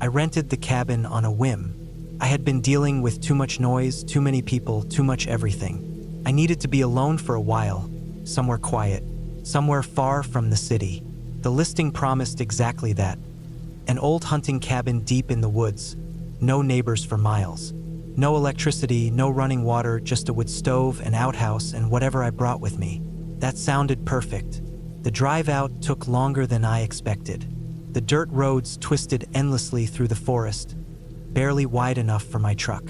I rented the cabin on a whim. I had been dealing with too much noise, too many people, too much everything. I needed to be alone for a while, somewhere quiet, somewhere far from the city. The listing promised exactly that. An old hunting cabin deep in the woods, no neighbors for miles. No electricity, no running water, just a wood stove, an outhouse, and whatever I brought with me. That sounded perfect. The drive out took longer than I expected. The dirt roads twisted endlessly through the forest, barely wide enough for my truck.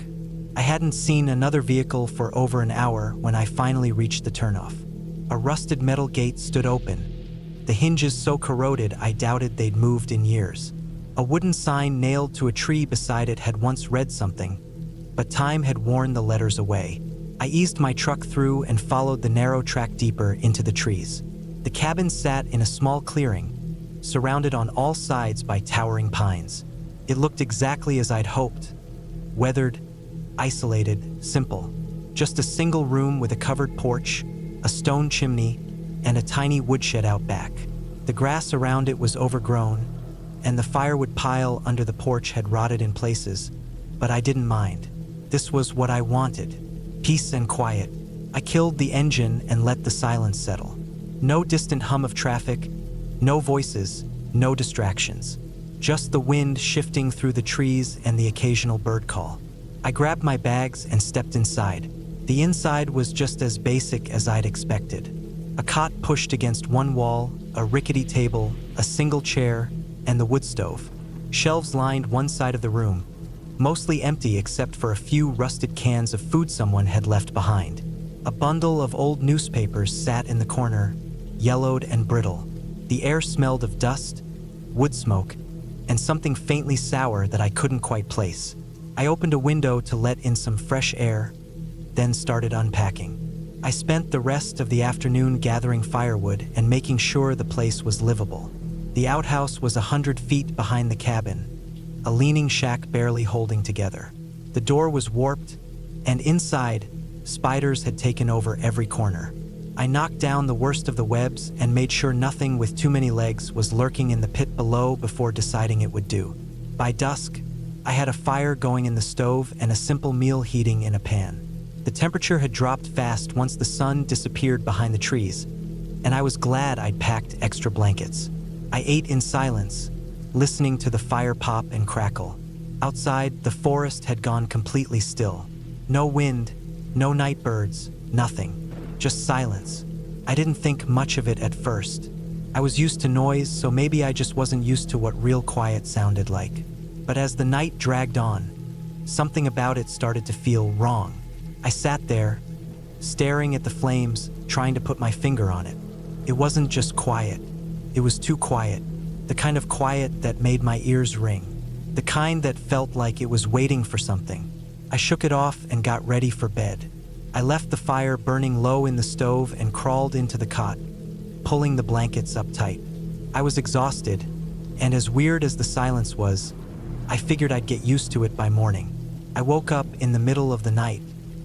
I hadn't seen another vehicle for over an hour when I finally reached the turnoff. A rusted metal gate stood open, the hinges so corroded I doubted they'd moved in years. A wooden sign nailed to a tree beside it had once read something, but time had worn the letters away. I eased my truck through and followed the narrow track deeper into the trees. The cabin sat in a small clearing, surrounded on all sides by towering pines. It looked exactly as I'd hoped. Weathered, isolated, simple. Just a single room with a covered porch, a stone chimney, and a tiny woodshed out back. The grass around it was overgrown, and the firewood pile under the porch had rotted in places, but I didn't mind. This was what I wanted, peace and quiet. I killed the engine and let the silence settle. No distant hum of traffic, no voices, no distractions. Just the wind shifting through the trees and the occasional bird call. I grabbed my bags and stepped inside. The inside was just as basic as I'd expected. A cot pushed against one wall, a rickety table, a single chair, and the wood stove. Shelves lined one side of the room, mostly empty except for a few rusted cans of food someone had left behind. A bundle of old newspapers sat in the corner, yellowed and brittle. The air smelled of dust, wood smoke, and something faintly sour that I couldn't quite place. I opened a window to let in some fresh air, then started unpacking. I spent the rest of the afternoon gathering firewood and making sure the place was livable. The outhouse was 100 feet behind the cabin, a leaning shack barely holding together. The door was warped, and inside, spiders had taken over every corner. I knocked down the worst of the webs and made sure nothing with too many legs was lurking in the pit below before deciding it would do. By dusk, I had a fire going in the stove and a simple meal heating in a pan. The temperature had dropped fast once the sun disappeared behind the trees, and I was glad I'd packed extra blankets. I ate in silence, listening to the fire pop and crackle. Outside, the forest had gone completely still. No wind, no night birds, nothing. Just silence. I didn't think much of it at first. I was used to noise, so maybe I just wasn't used to what real quiet sounded like. But as the night dragged on, something about it started to feel wrong. I sat there, staring at the flames, trying to put my finger on it. It wasn't just quiet. It was too quiet. The kind of quiet that made my ears ring. The kind that felt like it was waiting for something. I shook it off and got ready for bed. I left the fire burning low in the stove and crawled into the cot, pulling the blankets up tight. I was exhausted, and as weird as the silence was, I figured I'd get used to it by morning. I woke up in the middle of the night.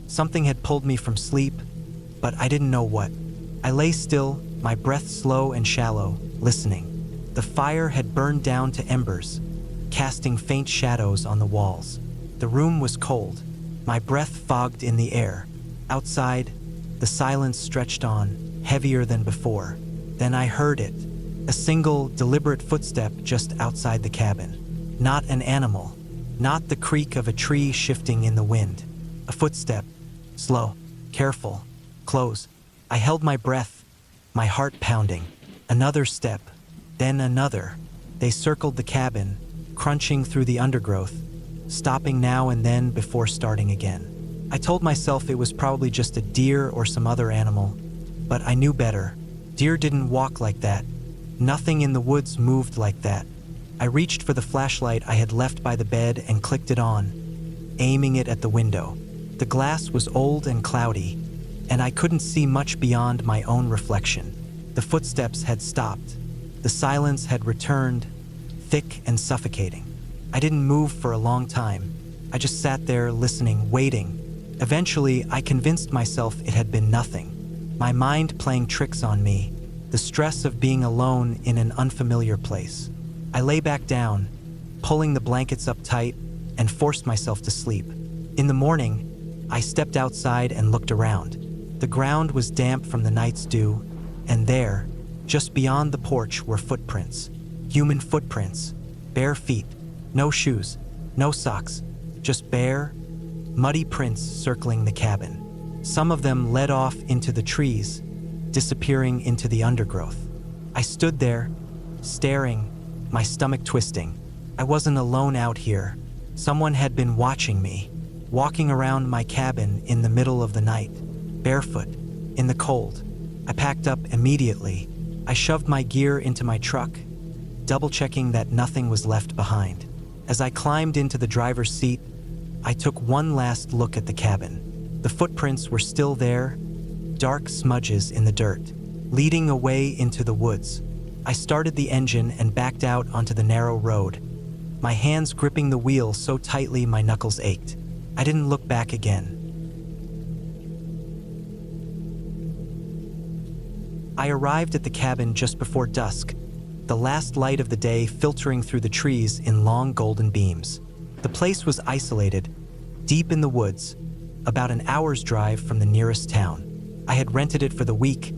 Something had pulled me from sleep, but I didn't know what. I lay still, my breath slow and shallow, listening. The fire had burned down to embers, casting faint shadows on the walls. The room was cold, my breath fogged in the air. Outside, the silence stretched on, heavier than before. Then I heard it, a single, deliberate footstep just outside the cabin. Not an animal, not the creak of a tree shifting in the wind. A footstep, slow, careful, close. I held my breath, my heart pounding. Another step, then another. They circled the cabin, crunching through the undergrowth, stopping now and then before starting again. I told myself it was probably just a deer or some other animal, but I knew better. Deer didn't walk like that. Nothing in the woods moved like that. I reached for the flashlight I had left by the bed and clicked it on, aiming it at the window. The glass was old and cloudy, and I couldn't see much beyond my own reflection. The footsteps had stopped. The silence had returned, thick and suffocating. I didn't move for a long time. I just sat there listening, waiting. Eventually, I convinced myself it had been nothing. My mind playing tricks on me, the stress of being alone in an unfamiliar place. I lay back down, pulling the blankets up tight, and forced myself to sleep. In the morning, I stepped outside and looked around. The ground was damp from the night's dew, and there, just beyond the porch, were footprints. Human footprints. Bare feet. No shoes. No socks. Just bare, muddy prints circling the cabin. Some of them led off into the trees, disappearing into the undergrowth. I stood there, staring, my stomach twisting. I wasn't alone out here. Someone had been watching me, walking around my cabin in the middle of the night, barefoot, in the cold. I packed up immediately. I shoved my gear into my truck, double-checking that nothing was left behind. As I climbed into the driver's seat, I took one last look at the cabin. The footprints were still there, dark smudges in the dirt, leading away into the woods. I started the engine and backed out onto the narrow road, my hands gripping the wheel so tightly my knuckles ached. I didn't look back again. I arrived at the cabin just before dusk, the last light of the day filtering through the trees in long golden beams. The place was isolated, deep in the woods, about an hour's drive from the nearest town. I had rented it for the week,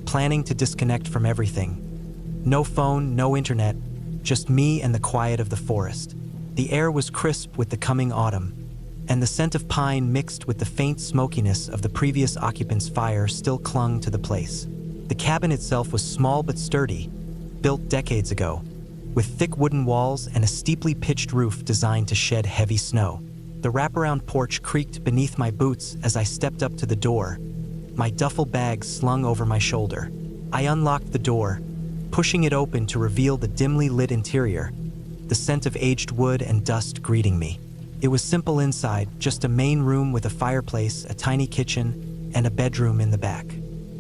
planning to disconnect from everything. No phone, no internet, just me and the quiet of the forest. The air was crisp with the coming autumn, and the scent of pine mixed with the faint smokiness of the previous occupant's fire still clung to the place. The cabin itself was small but sturdy, built decades ago, with thick wooden walls and a steeply pitched roof designed to shed heavy snow. The wraparound porch creaked beneath my boots as I stepped up to the door, my duffel bag slung over my shoulder. I unlocked the door, pushing it open to reveal the dimly lit interior, the scent of aged wood and dust greeting me. It was simple inside, just a main room with a fireplace, a tiny kitchen, and a bedroom in the back.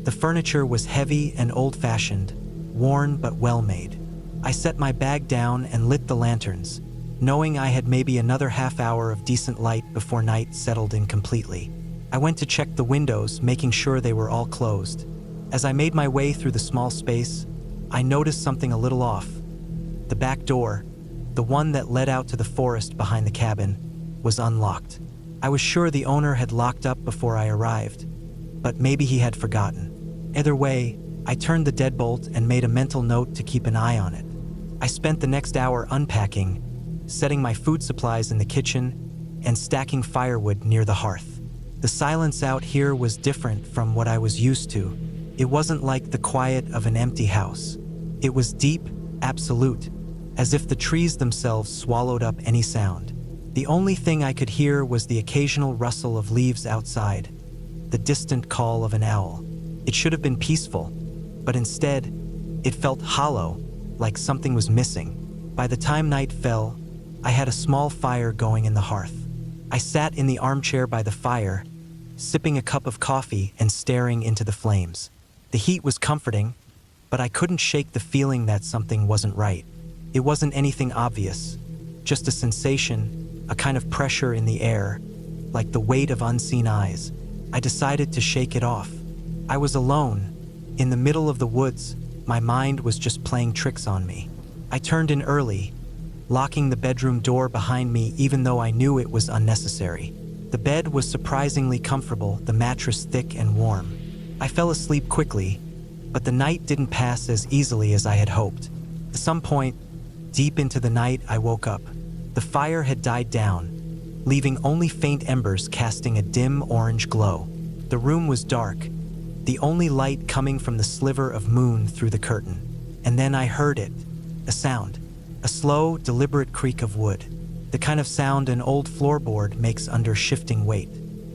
The furniture was heavy and old-fashioned, worn but well-made. I set my bag down and lit the lanterns, knowing I had maybe another half hour of decent light before night settled in completely. I went to check the windows, making sure they were all closed. As I made my way through the small space, I noticed something a little off. The back door, the one that led out to the forest behind the cabin, was unlocked. I was sure the owner had locked up before I arrived, but maybe he had forgotten. Either way, I turned the deadbolt and made a mental note to keep an eye on it. I spent the next hour unpacking, setting my food supplies in the kitchen, and stacking firewood near the hearth. The silence out here was different from what I was used to. It wasn't like the quiet of an empty house. It was deep, absolute, as if the trees themselves swallowed up any sound. The only thing I could hear was the occasional rustle of leaves outside, the distant call of an owl. It should have been peaceful, but instead, it felt hollow, like something was missing. By the time night fell, I had a small fire going in the hearth. I sat in the armchair by the fire, sipping a cup of coffee and staring into the flames. The heat was comforting, but I couldn't shake the feeling that something wasn't right. It wasn't anything obvious, just a sensation, a kind of pressure in the air, like the weight of unseen eyes. I decided to shake it off. I was alone, in the middle of the woods. My mind was just playing tricks on me. I turned in early, locking the bedroom door behind me even though I knew it was unnecessary. The bed was surprisingly comfortable, the mattress thick and warm. I fell asleep quickly, but the night didn't pass as easily as I had hoped. At some point, deep into the night, I woke up. The fire had died down, leaving only faint embers casting a dim orange glow. The room was dark, the only light coming from the sliver of moon through the curtain. And then I heard it, a sound, a slow, deliberate creak of wood, the kind of sound an old floorboard makes under shifting weight.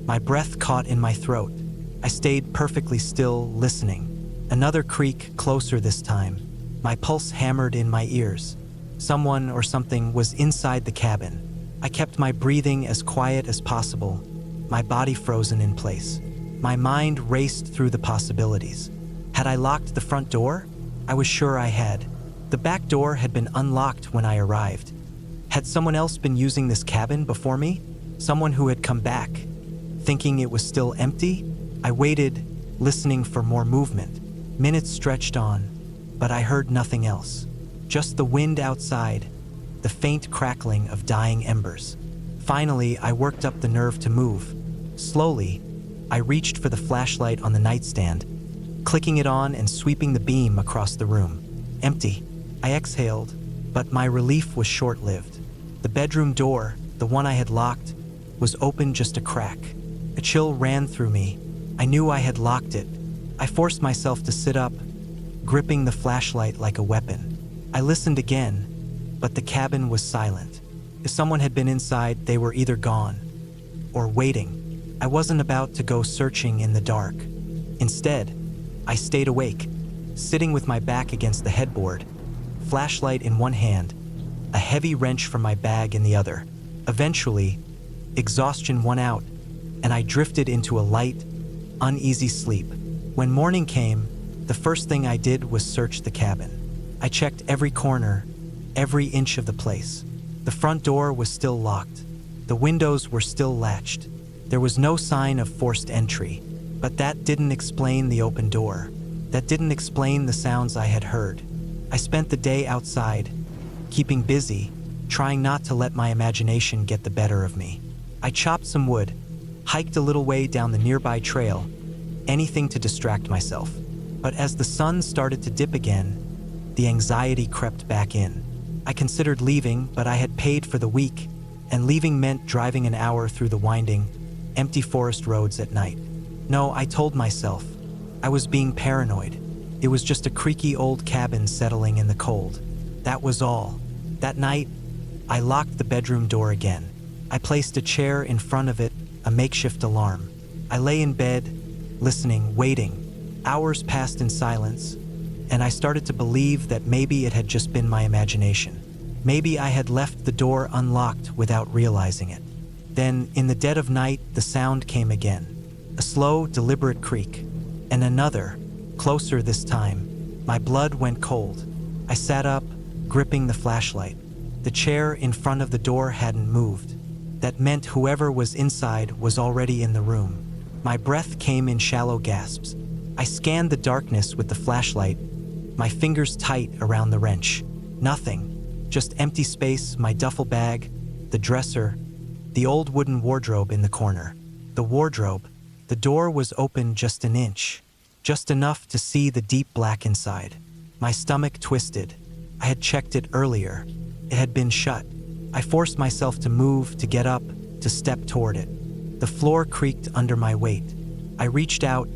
My breath caught in my throat. I stayed perfectly still, listening. Another creak, closer this time. My pulse hammered in my ears. Someone or something was inside the cabin. I kept my breathing as quiet as possible, my body frozen in place. My mind raced through the possibilities. Had I locked the front door? I was sure I had. The back door had been unlocked when I arrived. Had someone else been using this cabin before me? Someone who had come back, thinking it was still empty? I waited, listening for more movement. Minutes stretched on, but I heard nothing else. Just the wind outside, the faint crackling of dying embers. Finally, I worked up the nerve to move. Slowly, I reached for the flashlight on the nightstand, clicking it on and sweeping the beam across the room. Empty. I exhaled, but my relief was short-lived. The bedroom door, the one I had locked, was open just a crack. A chill ran through me. I knew I had locked it. I forced myself to sit up, gripping the flashlight like a weapon. I listened again, but the cabin was silent. If someone had been inside, they were either gone or waiting. I wasn't about to go searching in the dark. Instead, I stayed awake, sitting with my back against the headboard, flashlight in one hand, a heavy wrench from my bag in the other. Eventually, exhaustion won out, and I drifted into a light, uneasy sleep. When morning came, the first thing I did was search the cabin. I checked every corner, every inch of the place. The front door was still locked. The windows were still latched. There was no sign of forced entry, but that didn't explain the open door. That didn't explain the sounds I had heard. I spent the day outside, keeping busy, trying not to let my imagination get the better of me. I chopped some wood, hiked a little way down the nearby trail, anything to distract myself. But as the sun started to dip again, the anxiety crept back in. I considered leaving, but I had paid for the week, and leaving meant driving an hour through the winding, empty forest roads at night. No, I told myself, I was being paranoid. It was just a creaky old cabin settling in the cold. That was all. That night, I locked the bedroom door again. I placed a chair in front of it, a makeshift alarm. I lay in bed, listening, waiting. Hours passed in silence, and I started to believe that maybe it had just been my imagination. Maybe I had left the door unlocked without realizing it. Then, in the dead of night, the sound came again. A slow, deliberate creak, and another, closer this time. My blood went cold. I sat up, gripping the flashlight. The chair in front of the door hadn't moved. That meant whoever was inside was already in the room. My breath came in shallow gasps. I scanned the darkness with the flashlight, my fingers tight around the wrench. Nothing, just empty space, my duffel bag, the dresser, the old wooden wardrobe in the corner. The wardrobe, the door was open just an inch, just enough to see the deep black inside. My stomach twisted. I had checked it earlier. It had been shut. I forced myself to move, to get up, to step toward it. The floor creaked under my weight. I reached out,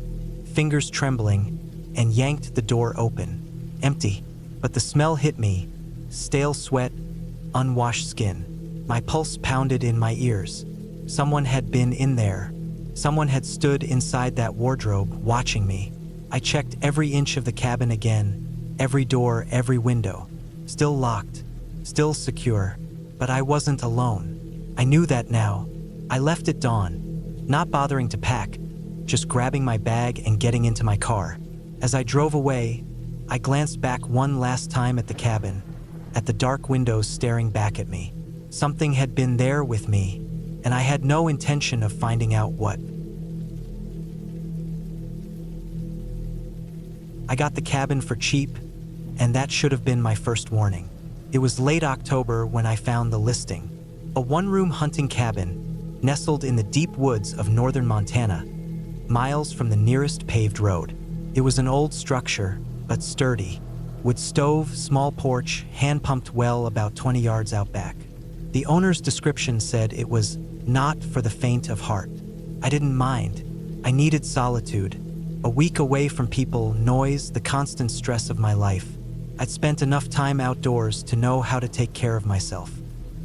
fingers trembling, and yanked the door open. Empty, but the smell hit me. Stale sweat, unwashed skin. My pulse pounded in my ears. Someone had been in there. Someone had stood inside that wardrobe, watching me. I checked every inch of the cabin again, every door, every window. Still locked, still secure, but I wasn't alone. I knew that now. I left at dawn, not bothering to pack, just grabbing my bag and getting into my car. As I drove away, I glanced back one last time at the cabin, at the dark windows staring back at me. Something had been there with me, and I had no intention of finding out what. I got the cabin for cheap, and that should have been my first warning. It was late October when I found the listing. A one-room hunting cabin, nestled in the deep woods of northern Montana, miles from the nearest paved road. It was an old structure, but sturdy, with stove, small porch, hand-pumped well about 20 yards out back. The owner's description said it was not for the faint of heart. I didn't mind. I needed solitude. A week away from people, noise, the constant stress of my life. I'd spent enough time outdoors to know how to take care of myself.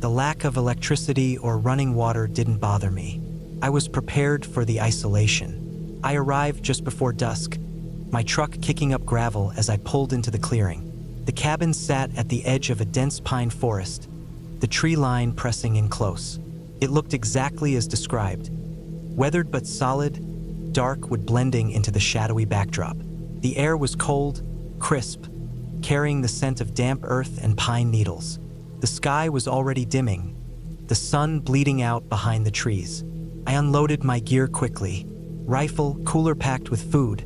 The lack of electricity or running water didn't bother me. I was prepared for the isolation. I arrived just before dusk, my truck kicking up gravel as I pulled into the clearing. The cabin sat at the edge of a dense pine forest, the tree line pressing in close. It looked exactly as described. Weathered but solid, dark wood blending into the shadowy backdrop. The air was cold, crisp, carrying the scent of damp earth and pine needles. The sky was already dimming, the sun bleeding out behind the trees. I unloaded my gear quickly. Rifle, cooler packed with food,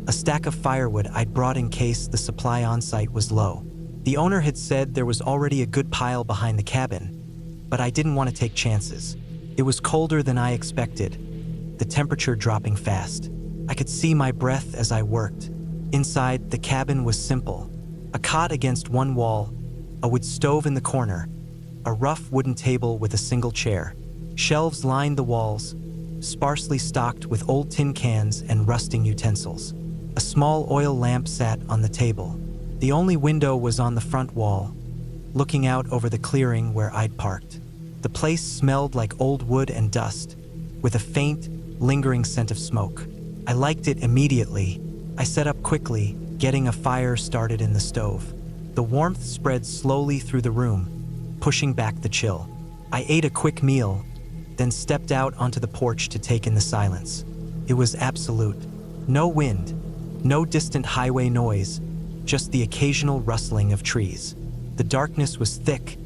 a stack of firewood I'd brought in case the supply on site was low. The owner had said there was already a good pile behind the cabin, but I didn't want to take chances. It was colder than I expected, the temperature dropping fast. I could see my breath as I worked. Inside, the cabin was simple. A cot against one wall, a wood stove in the corner, a rough wooden table with a single chair. Shelves lined the walls, sparsely stocked with old tin cans and rusting utensils. A small oil lamp sat on the table. The only window was on the front wall, looking out over the clearing where I'd parked. The place smelled like old wood and dust, with a faint, lingering scent of smoke. I liked it immediately. I set up quickly, getting a fire started in the stove. The warmth spread slowly through the room, pushing back the chill. I ate a quick meal, then stepped out onto the porch to take in the silence. It was absolute. No wind, no distant highway noise, just the occasional rustling of trees. The darkness was thick,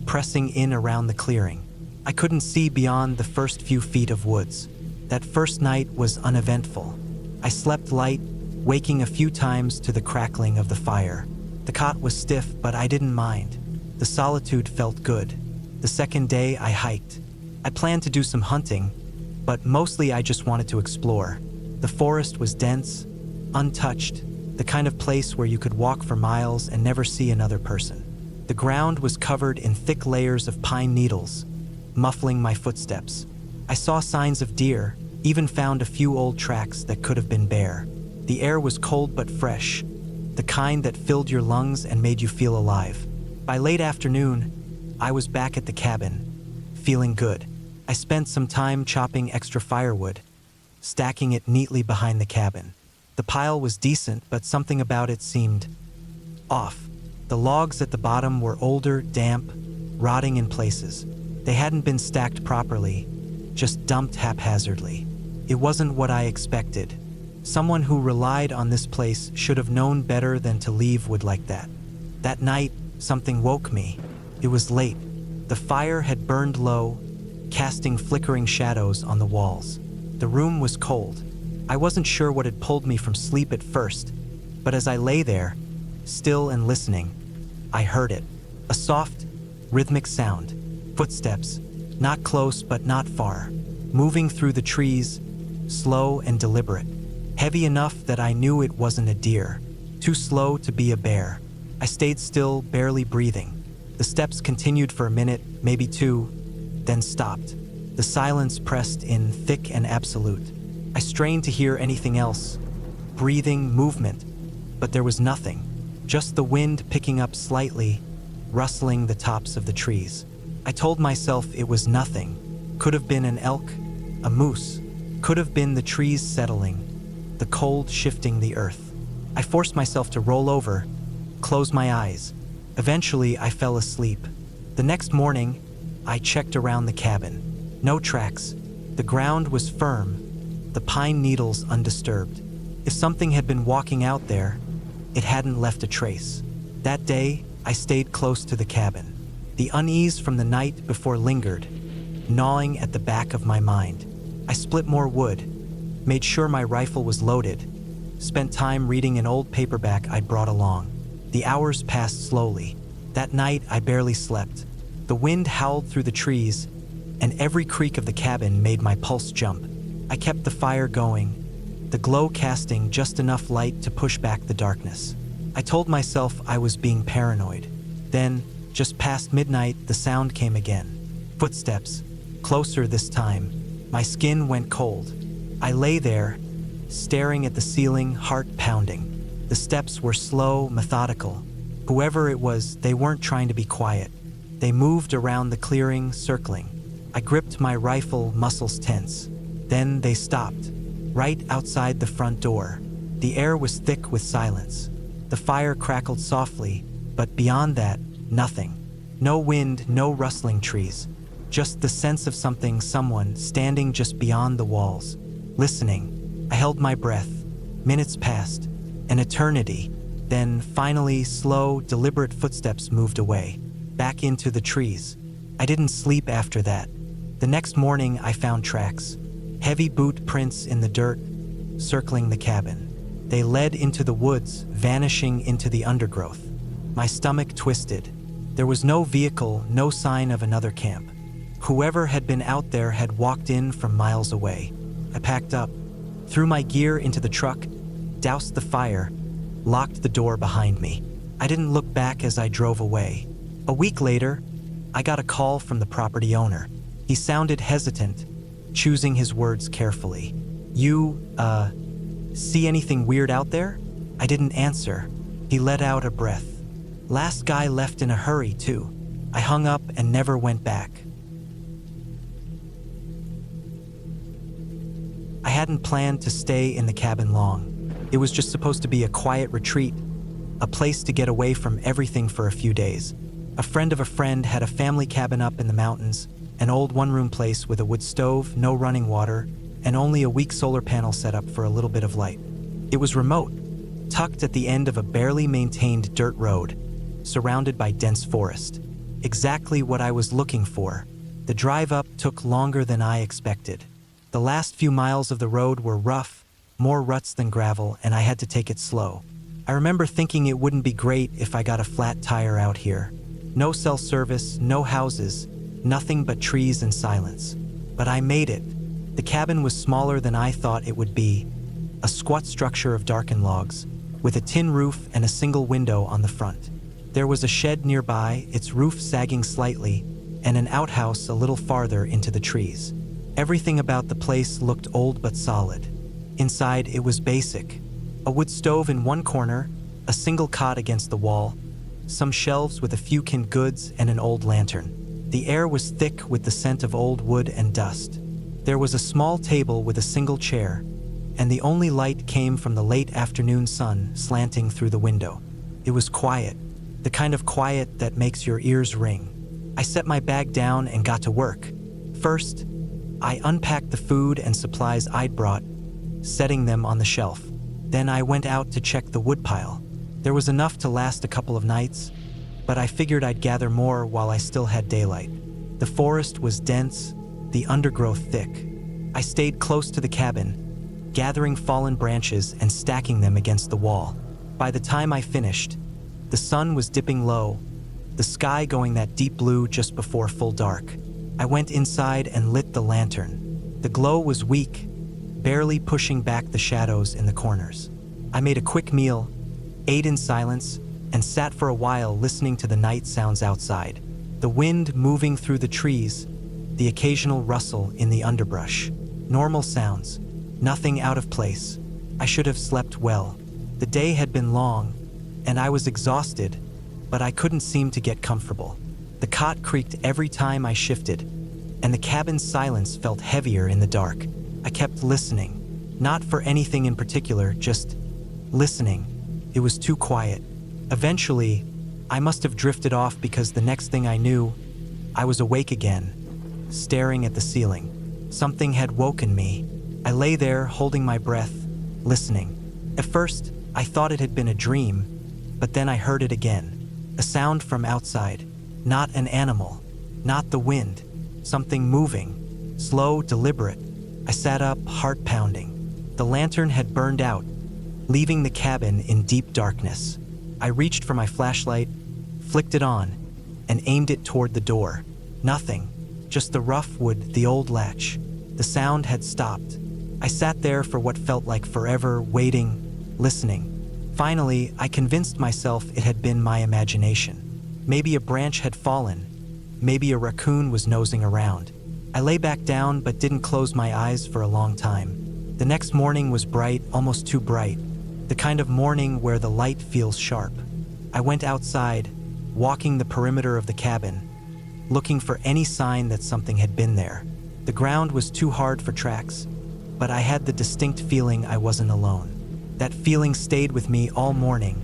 pressing in around the clearing. I couldn't see beyond the first few feet of woods. That first night was uneventful. I slept light, waking a few times to the crackling of the fire. The cot was stiff, but I didn't mind. The solitude felt good. The second day, I hiked. I planned to do some hunting, but mostly I just wanted to explore. The forest was dense, untouched, the kind of place where you could walk for miles and never see another person. The ground was covered in thick layers of pine needles, muffling my footsteps. I saw signs of deer, even found a few old tracks that could have been bear. The air was cold but fresh, the kind that filled your lungs and made you feel alive. By late afternoon, I was back at the cabin, feeling good. I spent some time chopping extra firewood, stacking it neatly behind the cabin. The pile was decent, but something about it seemed off. The logs at the bottom were older, damp, rotting in places. They hadn't been stacked properly, just dumped haphazardly. It wasn't what I expected. Someone who relied on this place should have known better than to leave wood like that. That night, something woke me. It was late. The fire had burned low, casting flickering shadows on the walls. The room was cold. I wasn't sure what had pulled me from sleep at first, but as I lay there, still and listening, I heard it. A soft, rhythmic sound. Footsteps, not close but not far, moving through the trees, slow and deliberate. Heavy enough that I knew it wasn't a deer, too slow to be a bear. I stayed still, barely breathing. The steps continued for a minute, maybe two, then stopped. The silence pressed in thick and absolute. I strained to hear anything else, breathing, movement, but there was nothing. Just the wind picking up slightly, rustling the tops of the trees. I told myself it was nothing. Could have been an elk, a moose. Could have been the trees settling, the cold shifting the earth. I forced myself to roll over, close my eyes. Eventually, I fell asleep. The next morning, I checked around the cabin. No tracks. The ground was firm, the pine needles undisturbed. If something had been walking out there, it hadn't left a trace. That day, I stayed close to the cabin. The unease from the night before lingered, gnawing at the back of my mind. I split more wood, made sure my rifle was loaded, spent time reading an old paperback I'd brought along. The hours passed slowly. That night, I barely slept. The wind howled through the trees, and every creak of the cabin made my pulse jump. I kept the fire going, the glow casting just enough light to push back the darkness. I told myself I was being paranoid. Then, just past midnight, the sound came again. Footsteps, closer this time. My skin went cold. I lay there, staring at the ceiling, heart pounding. The steps were slow, methodical. Whoever it was, they weren't trying to be quiet. They moved around the clearing, circling. I gripped my rifle, muscles tense. Then they stopped, right outside the front door. The air was thick with silence. The fire crackled softly, but beyond that, nothing. No wind, no rustling trees. Just the sense of someone standing just beyond the walls. Listening, I held my breath. Minutes passed, an eternity. Then, finally, slow, deliberate footsteps moved away, back into the trees. I didn't sleep after that. The next morning, I found tracks. Heavy boot prints in the dirt, circling the cabin. They led into the woods, vanishing into the undergrowth. My stomach twisted. There was no vehicle, no sign of another camp. Whoever had been out there had walked in from miles away. I packed up, threw my gear into the truck, doused the fire, locked the door behind me. I didn't look back as I drove away. A week later, I got a call from the property owner. He sounded hesitant, choosing his words carefully. "You, see anything weird out there?" I didn't answer. He let out a breath. "Last guy left in a hurry, too." I hung up and never went back. I hadn't planned to stay in the cabin long. It was just supposed to be a quiet retreat, a place to get away from everything for a few days. A friend of a friend had a family cabin up in the mountains, an old one-room place with a wood stove, no running water, and only a weak solar panel set up for a little bit of light. It was remote, tucked at the end of a barely maintained dirt road, surrounded by dense forest. Exactly what I was looking for. The drive up took longer than I expected. The last few miles of the road were rough, more ruts than gravel, and I had to take it slow. I remember thinking it wouldn't be great if I got a flat tire out here. No cell service, no houses, nothing but trees and silence. But I made it. The cabin was smaller than I thought it would be, a squat structure of darkened logs, with a tin roof and a single window on the front. There was a shed nearby, its roof sagging slightly, and an outhouse a little farther into the trees. Everything about the place looked old but solid. Inside, it was basic. A wood stove in one corner, a single cot against the wall, some shelves with a few canned goods, and an old lantern. The air was thick with the scent of old wood and dust. There was a small table with a single chair, and the only light came from the late afternoon sun slanting through the window. It was quiet, the kind of quiet that makes your ears ring. I set my bag down and got to work. First, I unpacked the food and supplies I'd brought, setting them on the shelf. Then I went out to check the woodpile. There was enough to last a couple of nights, but I figured I'd gather more while I still had daylight. The forest was dense, the undergrowth thick. I stayed close to the cabin, gathering fallen branches and stacking them against the wall. By the time I finished, the sun was dipping low, the sky going that deep blue just before full dark. I went inside and lit the lantern. The glow was weak, barely pushing back the shadows in the corners. I made a quick meal, ate in silence, and sat for a while listening to the night sounds outside. The wind moving through the trees, the occasional rustle in the underbrush. Normal sounds, nothing out of place. I should have slept well. The day had been long, and I was exhausted, but I couldn't seem to get comfortable. The cot creaked every time I shifted, and the cabin's silence felt heavier in the dark. I kept listening, not for anything in particular, just listening. It was too quiet. Eventually, I must have drifted off because the next thing I knew, I was awake again, staring at the ceiling. Something had woken me. I lay there, holding my breath, listening. At first, I thought it had been a dream, but then I heard it again. A sound from outside. Not an animal, not the wind. Something moving, slow, deliberate. I sat up, heart pounding. The lantern had burned out, leaving the cabin in deep darkness. I reached for my flashlight, flicked it on, and aimed it toward the door. Nothing, just the rough wood, the old latch. The sound had stopped. I sat there for what felt like forever, waiting, listening. Finally, I convinced myself it had been my imagination. Maybe a branch had fallen. Maybe a raccoon was nosing around. I lay back down but didn't close my eyes for a long time. The next morning was bright, almost too bright. The kind of morning where the light feels sharp. I went outside, walking the perimeter of the cabin, looking for any sign that something had been there. The ground was too hard for tracks, but I had the distinct feeling I wasn't alone. That feeling stayed with me all morning,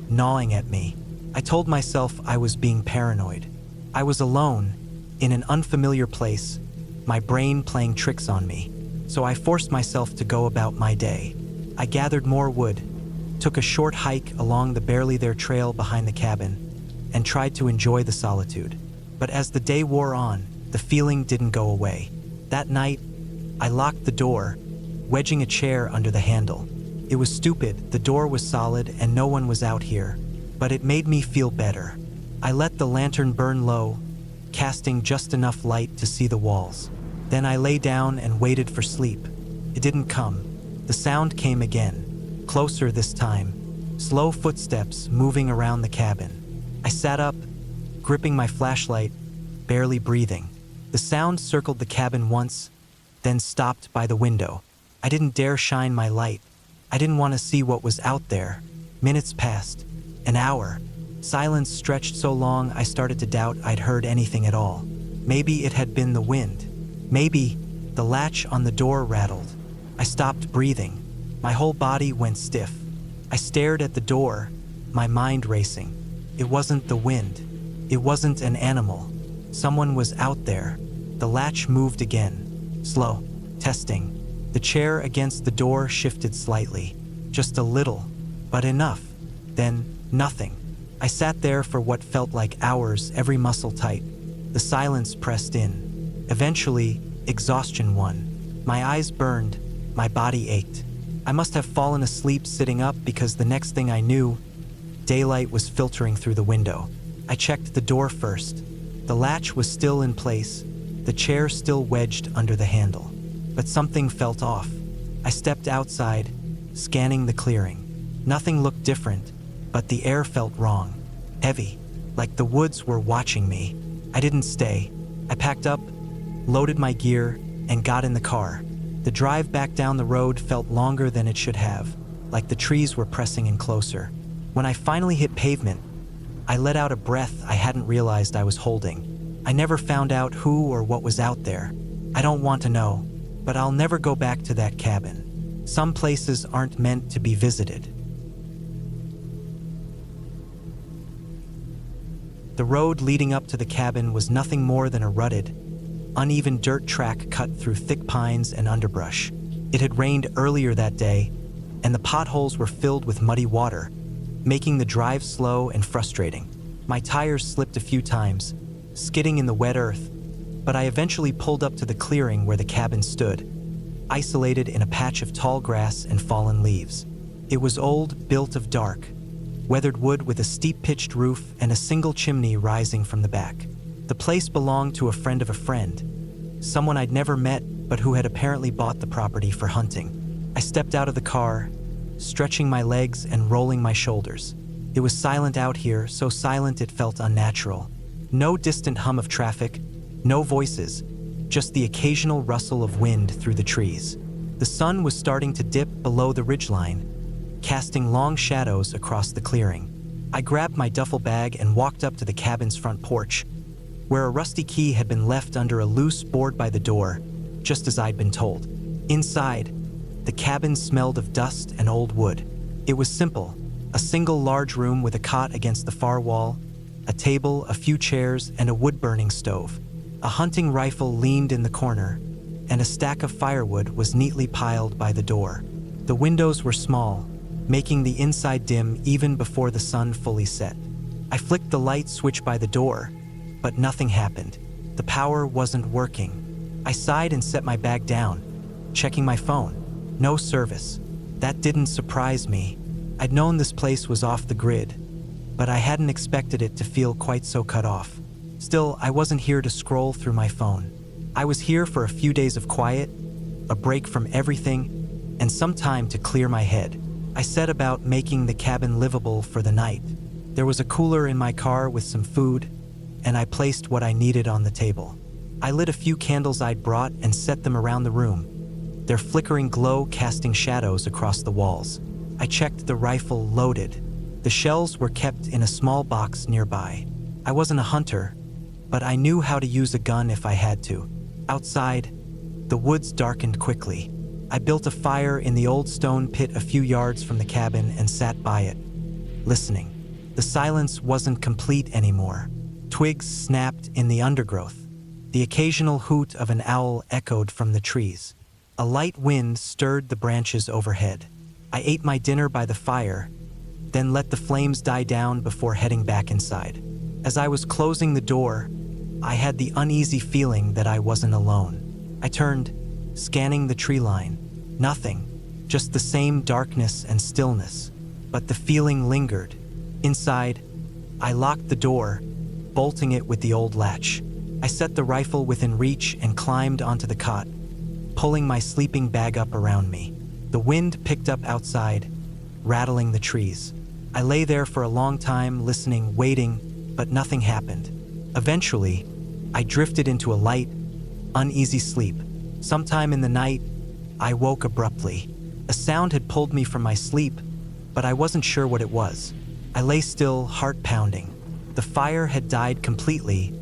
gnawing at me. I told myself I was being paranoid. I was alone, in an unfamiliar place, my brain playing tricks on me. So I forced myself to go about my day. I gathered more wood, took a short hike along the barely there trail behind the cabin, and tried to enjoy the solitude. But as the day wore on, the feeling didn't go away. That night, I locked the door, wedging a chair under the handle. It was stupid, the door was solid and no one was out here. but it made me feel better. I let the lantern burn low, casting just enough light to see the walls. Then I lay down and waited for sleep. It didn't come. The sound came again, closer this time, slow footsteps moving around the cabin. I sat up, gripping my flashlight, barely breathing. The sound circled the cabin once, then stopped by the window. I didn't dare shine my light. I didn't want to see what was out there. Minutes passed. An hour. Silence stretched so long I started to doubt I'd heard anything at all. Maybe it had been the wind. Maybe the latch on the door rattled. I stopped breathing. My whole body went stiff. I stared at the door, my mind racing. It wasn't the wind. It wasn't an animal. Someone was out there. The latch moved again. Slow. Testing. The chair against the door shifted slightly. Just a little, but enough. Then, nothing. I sat there for what felt like hours, every muscle tight. The silence pressed in. Eventually, exhaustion won. My eyes burned. My body ached. I must have fallen asleep sitting up because the next thing I knew, daylight was filtering through the window. I checked the door first. The latch was still in place, the chair still wedged under the handle. But something felt off. I stepped outside, scanning the clearing. Nothing looked different, but the air felt wrong. Heavy, like the woods were watching me. I didn't stay. I packed up, loaded my gear, and got in the car. The drive back down the road felt longer than it should have, like the trees were pressing in closer. When I finally hit pavement, I let out a breath I hadn't realized I was holding. I never found out who or what was out there. I don't want to know, but I'll never go back to that cabin. Some places aren't meant to be visited. The road leading up to the cabin was nothing more than a rutted, uneven dirt track cut through thick pines and underbrush. It had rained earlier that day, and the potholes were filled with muddy water, making the drive slow and frustrating. My tires slipped a few times, skidding in the wet earth, but I eventually pulled up to the clearing where the cabin stood, isolated in a patch of tall grass and fallen leaves. It was old, built of dark, weathered wood with a steep pitched roof and a single chimney rising from the back. The place belonged to a friend of a friend, someone I'd never met but who had apparently bought the property for hunting. I stepped out of the car, stretching my legs and rolling my shoulders. It was silent out here, so silent it felt unnatural. No distant hum of traffic, no voices, just the occasional rustle of wind through the trees. The sun was starting to dip below the ridgeline, casting long shadows across the clearing. I grabbed my duffel bag and walked up to the cabin's front porch, where a rusty key had been left under a loose board by the door, just as I'd been told. Inside, the cabin smelled of dust and old wood. It was simple, a single large room with a cot against the far wall, a table, a few chairs, and a wood-burning stove. A hunting rifle leaned in the corner, and a stack of firewood was neatly piled by the door. The windows were small, making the inside dim even before the sun fully set. I flicked the light switch by the door, but nothing happened. The power wasn't working. I sighed and set my bag down, checking my phone. No service. That didn't surprise me. I'd known this place was off the grid, but I hadn't expected it to feel quite so cut off. Still, I wasn't here to scroll through my phone. I was here for a few days of quiet, a break from everything, and some time to clear my head. I set about making the cabin livable for the night. There was a cooler in my car with some food, and I placed what I needed on the table. I lit a few candles I'd brought and set them around the room, their flickering glow casting shadows across the walls. I checked the rifle loaded. The shells were kept in a small box nearby. I wasn't a hunter, but I knew how to use a gun if I had to. Outside, the woods darkened quickly. I built a fire in the old stone pit a few yards from the cabin and sat by it, listening. The silence wasn't complete anymore. Twigs snapped in the undergrowth. The occasional hoot of an owl echoed from the trees. A light wind stirred the branches overhead. I ate my dinner by the fire, then let the flames die down before heading back inside. As I was closing the door, I had the uneasy feeling that I wasn't alone. I turned, scanning the tree line. Nothing, just the same darkness and stillness. But the feeling lingered. Inside, I locked the door, bolting it with the old latch. I set the rifle within reach and climbed onto the cot, pulling my sleeping bag up around me. The wind picked up outside, rattling the trees. I lay there for a long time, listening, waiting, but nothing happened. Eventually, I drifted into a light, uneasy sleep. Sometime in the night, I woke abruptly. A sound had pulled me from my sleep, but I wasn't sure what it was. I lay still, heart pounding. The fire had died completely,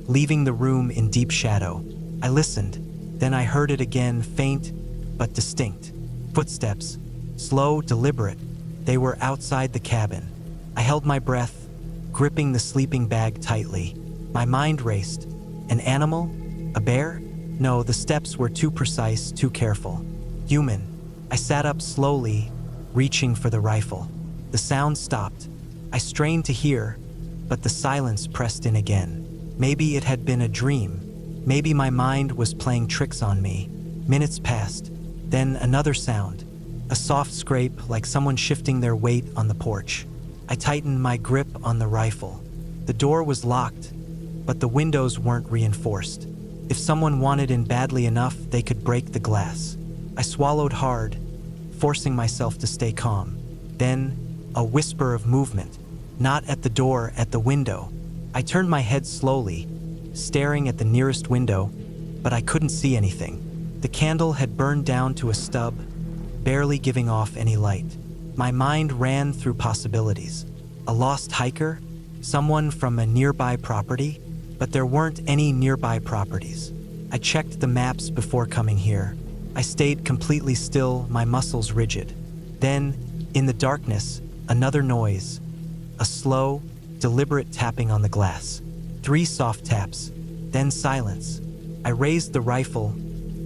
leaving the room in deep shadow. I listened. Then I heard it again, faint but distinct. Footsteps, slow, deliberate. They were outside the cabin. I held my breath, gripping the sleeping bag tightly. My mind raced. An animal? A bear? No, the steps were too precise, too careful. Human. I sat up slowly, reaching for the rifle. The sound stopped. I strained to hear, but the silence pressed in again. Maybe it had been a dream. Maybe my mind was playing tricks on me. Minutes passed. Then another sound. A soft scrape, like someone shifting their weight on the porch. I tightened my grip on the rifle. The door was locked, but the windows weren't reinforced. If someone wanted in badly enough, they could break the glass. I swallowed hard, forcing myself to stay calm. Then, a whisper of movement. Not at the door, at the window. I turned my head slowly, staring at the nearest window, but I couldn't see anything. The candle had burned down to a stub, barely giving off any light. My mind ran through possibilities. A lost hiker? Someone from a nearby property? But there weren't any nearby properties. I checked the maps before coming here. I stayed completely still, my muscles rigid. Then, in the darkness, another noise. A slow, deliberate tapping on the glass. 3 soft taps, then silence. I raised the rifle,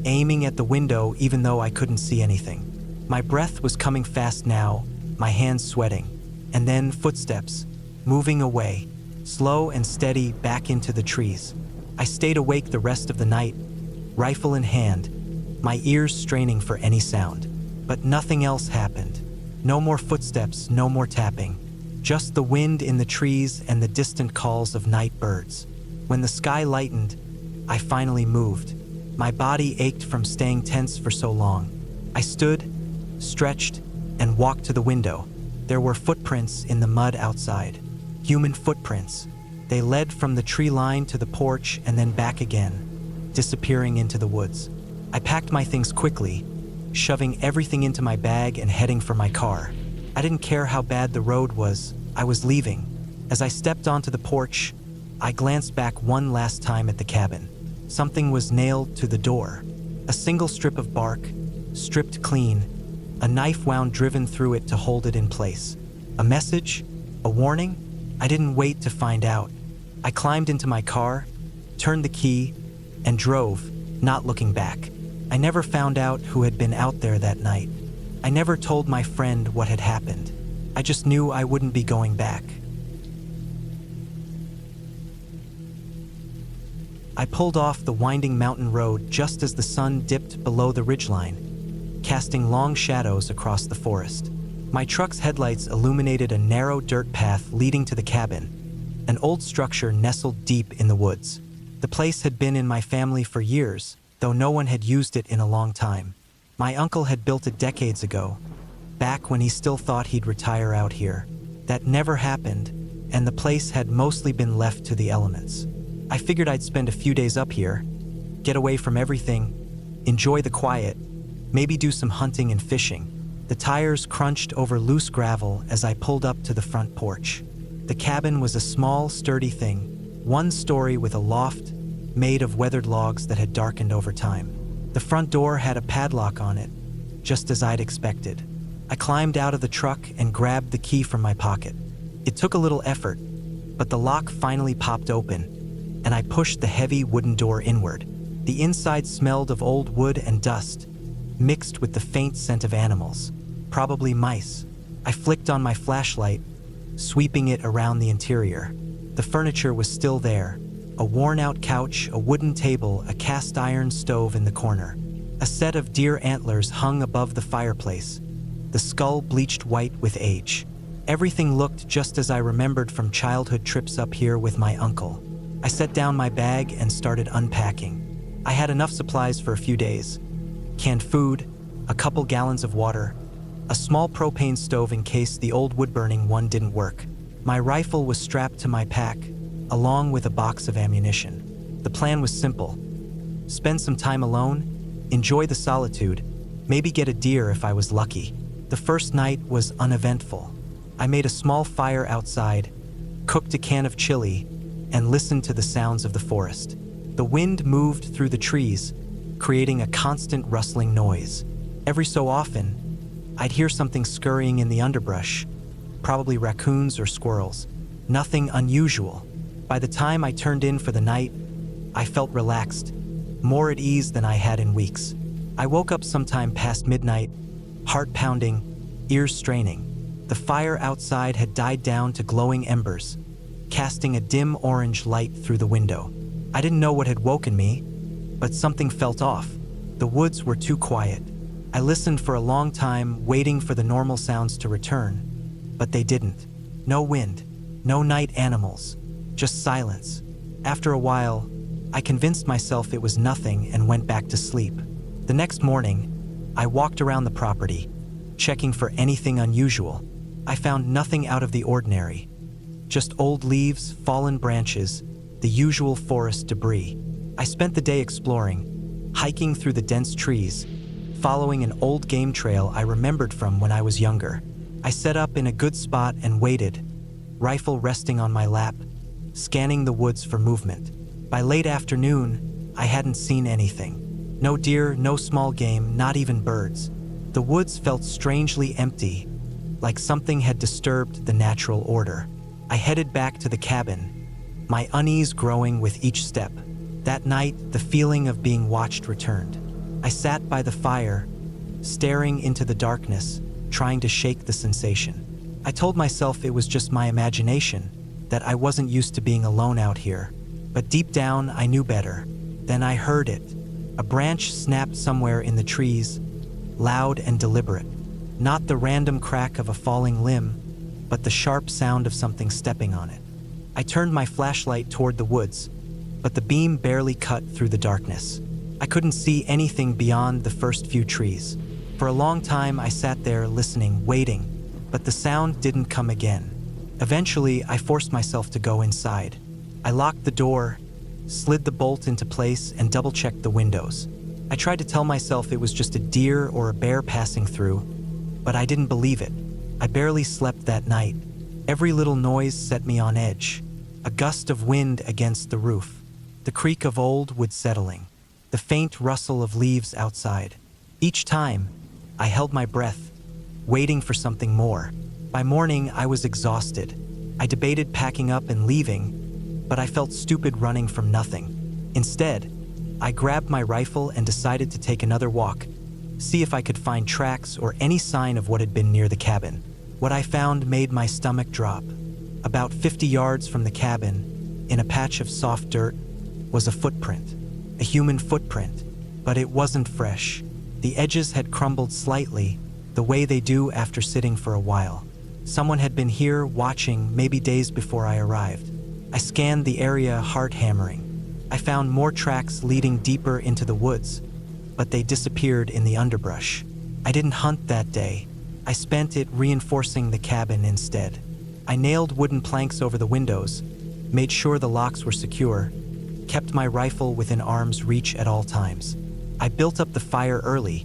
aiming at the window even though I couldn't see anything. My breath was coming fast now, my hands sweating. And then footsteps, moving away, slow and steady back into the trees. I stayed awake the rest of the night, rifle in hand, my ears straining for any sound. But nothing else happened. No more footsteps, no more tapping. Just the wind in the trees and the distant calls of night birds. When the sky lightened, I finally moved. My body ached from staying tense for so long. I stood, stretched, and walked to the window. There were footprints in the mud outside. Human footprints. They led from the tree line to the porch and then back again, disappearing into the woods. I packed my things quickly, shoving everything into my bag and heading for my car. I didn't care how bad the road was. I was leaving. As I stepped onto the porch, I glanced back one last time at the cabin. Something was nailed to the door. A single strip of bark, stripped clean, a knife wound driven through it to hold it in place. A message? A warning? I didn't wait to find out. I climbed into my car, turned the key, and drove, not looking back. I never found out who had been out there that night. I never told my friend what had happened. I just knew I wouldn't be going back. I pulled off the winding mountain road just as the sun dipped below the ridgeline, casting long shadows across the forest. My truck's headlights illuminated a narrow dirt path leading to the cabin, an old structure nestled deep in the woods. The place had been in my family for years, though no one had used it in a long time. My uncle had built it decades ago, back when he still thought he'd retire out here. That never happened, and the place had mostly been left to the elements. I figured I'd spend a few days up here, get away from everything, enjoy the quiet, maybe do some hunting and fishing. The tires crunched over loose gravel as I pulled up to the front porch. The cabin was a small, sturdy thing, one story with a loft made of weathered logs that had darkened over time. The front door had a padlock on it, just as I'd expected. I climbed out of the truck and grabbed the key from my pocket. It took a little effort, but the lock finally popped open, and I pushed the heavy wooden door inward. The inside smelled of old wood and dust, mixed with the faint scent of animals, probably mice. I flicked on my flashlight, sweeping it around the interior. The furniture was still there, a worn-out couch, a wooden table, a cast-iron stove in the corner. A set of deer antlers hung above the fireplace, the skull bleached white with age. Everything looked just as I remembered from childhood trips up here with my uncle. I set down my bag and started unpacking. I had enough supplies for a few days. Canned food, a couple gallons of water, a small propane stove in case the old wood-burning one didn't work. My rifle was strapped to my pack, along with a box of ammunition. The plan was simple. Spend some time alone, enjoy the solitude, maybe get a deer if I was lucky. The first night was uneventful. I made a small fire outside, cooked a can of chili, and listened to the sounds of the forest. The wind moved through the trees, creating a constant rustling noise. Every so often, I'd hear something scurrying in the underbrush, probably raccoons or squirrels. Nothing unusual. By the time I turned in for the night, I felt relaxed, more at ease than I had in weeks. I woke up sometime past midnight, heart pounding, ears straining. The fire outside had died down to glowing embers, casting a dim orange light through the window. I didn't know what had woken me, but something felt off. The woods were too quiet. I listened for a long time, waiting for the normal sounds to return, but they didn't. No wind, no night animals, just silence. After a while, I convinced myself it was nothing and went back to sleep. The next morning, I walked around the property, checking for anything unusual. I found nothing out of the ordinary, just old leaves, fallen branches, the usual forest debris. I spent the day exploring, hiking through the dense trees, following an old game trail I remembered from when I was younger. I set up in a good spot and waited, rifle resting on my lap, scanning the woods for movement. By late afternoon, I hadn't seen anything. No deer, no small game, not even birds. The woods felt strangely empty, like something had disturbed the natural order. I headed back to the cabin, my unease growing with each step. That night, the feeling of being watched returned. I sat by the fire, staring into the darkness, trying to shake the sensation. I told myself it was just my imagination, that I wasn't used to being alone out here. But deep down, I knew better. Then I heard it. A branch snapped somewhere in the trees, loud and deliberate. Not the random crack of a falling limb, but the sharp sound of something stepping on it. I turned my flashlight toward the woods, but the beam barely cut through the darkness. I couldn't see anything beyond the first few trees. For a long time, I sat there listening, waiting, but the sound didn't come again. Eventually, I forced myself to go inside. I locked the door, slid the bolt into place, and double-checked the windows. I tried to tell myself it was just a deer or a bear passing through, but I didn't believe it. I barely slept that night. Every little noise set me on edge. A gust of wind against the roof, the creak of old wood settling, the faint rustle of leaves outside. Each time, I held my breath, waiting for something more. By morning, I was exhausted. I debated packing up and leaving, but I felt stupid running from nothing. Instead, I grabbed my rifle and decided to take another walk, see if I could find tracks or any sign of what had been near the cabin. What I found made my stomach drop. About 50 yards from the cabin, in a patch of soft dirt, was a footprint. A human footprint, but it wasn't fresh. The edges had crumbled slightly, the way they do after sitting for a while. Someone had been here watching, maybe days before I arrived. I scanned the area, heart hammering. I found more tracks leading deeper into the woods, but they disappeared in the underbrush. I didn't hunt that day. I spent it reinforcing the cabin instead. I nailed wooden planks over the windows, made sure the locks were secure, kept my rifle within arm's reach at all times. I built up the fire early,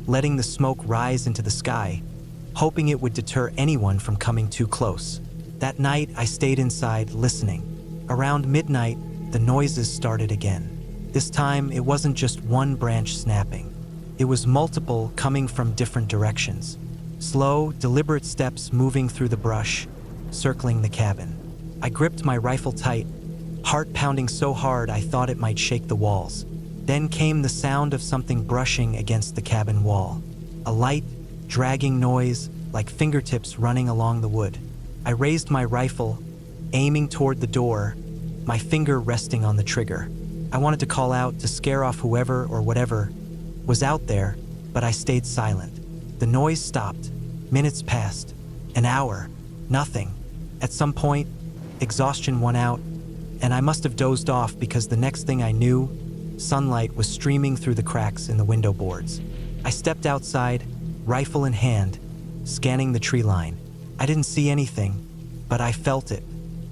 letting the smoke rise into the sky, hoping it would deter anyone from coming too close. That night, I stayed inside, listening. Around midnight, the noises started again. This time, it wasn't just one branch snapping. It was multiple coming from different directions. Slow, deliberate steps moving through the brush, circling the cabin. I gripped my rifle tight, heart pounding so hard I thought it might shake the walls. Then came the sound of something brushing against the cabin wall. A light, dragging noise, like fingertips running along the wood. I raised my rifle, aiming toward the door, my finger resting on the trigger. I wanted to call out to scare off whoever or whatever was out there, but I stayed silent. The noise stopped. Minutes passed. An hour. Nothing. At some point, exhaustion won out, and I must have dozed off because the next thing I knew, sunlight was streaming through the cracks in the window boards. I stepped outside, rifle in hand, scanning the tree line. I didn't see anything, but I felt it.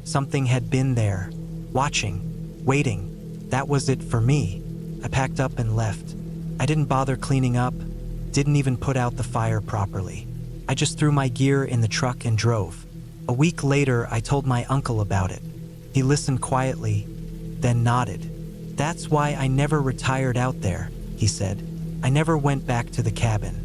Something had been there, watching, waiting. That was it for me. I packed up and left. I didn't bother cleaning up, didn't even put out the fire properly. I just threw my gear in the truck and drove. A week later, I told my uncle about it. He listened quietly, then nodded. "That's why I never retired out there," he said. "I never went back to the cabin.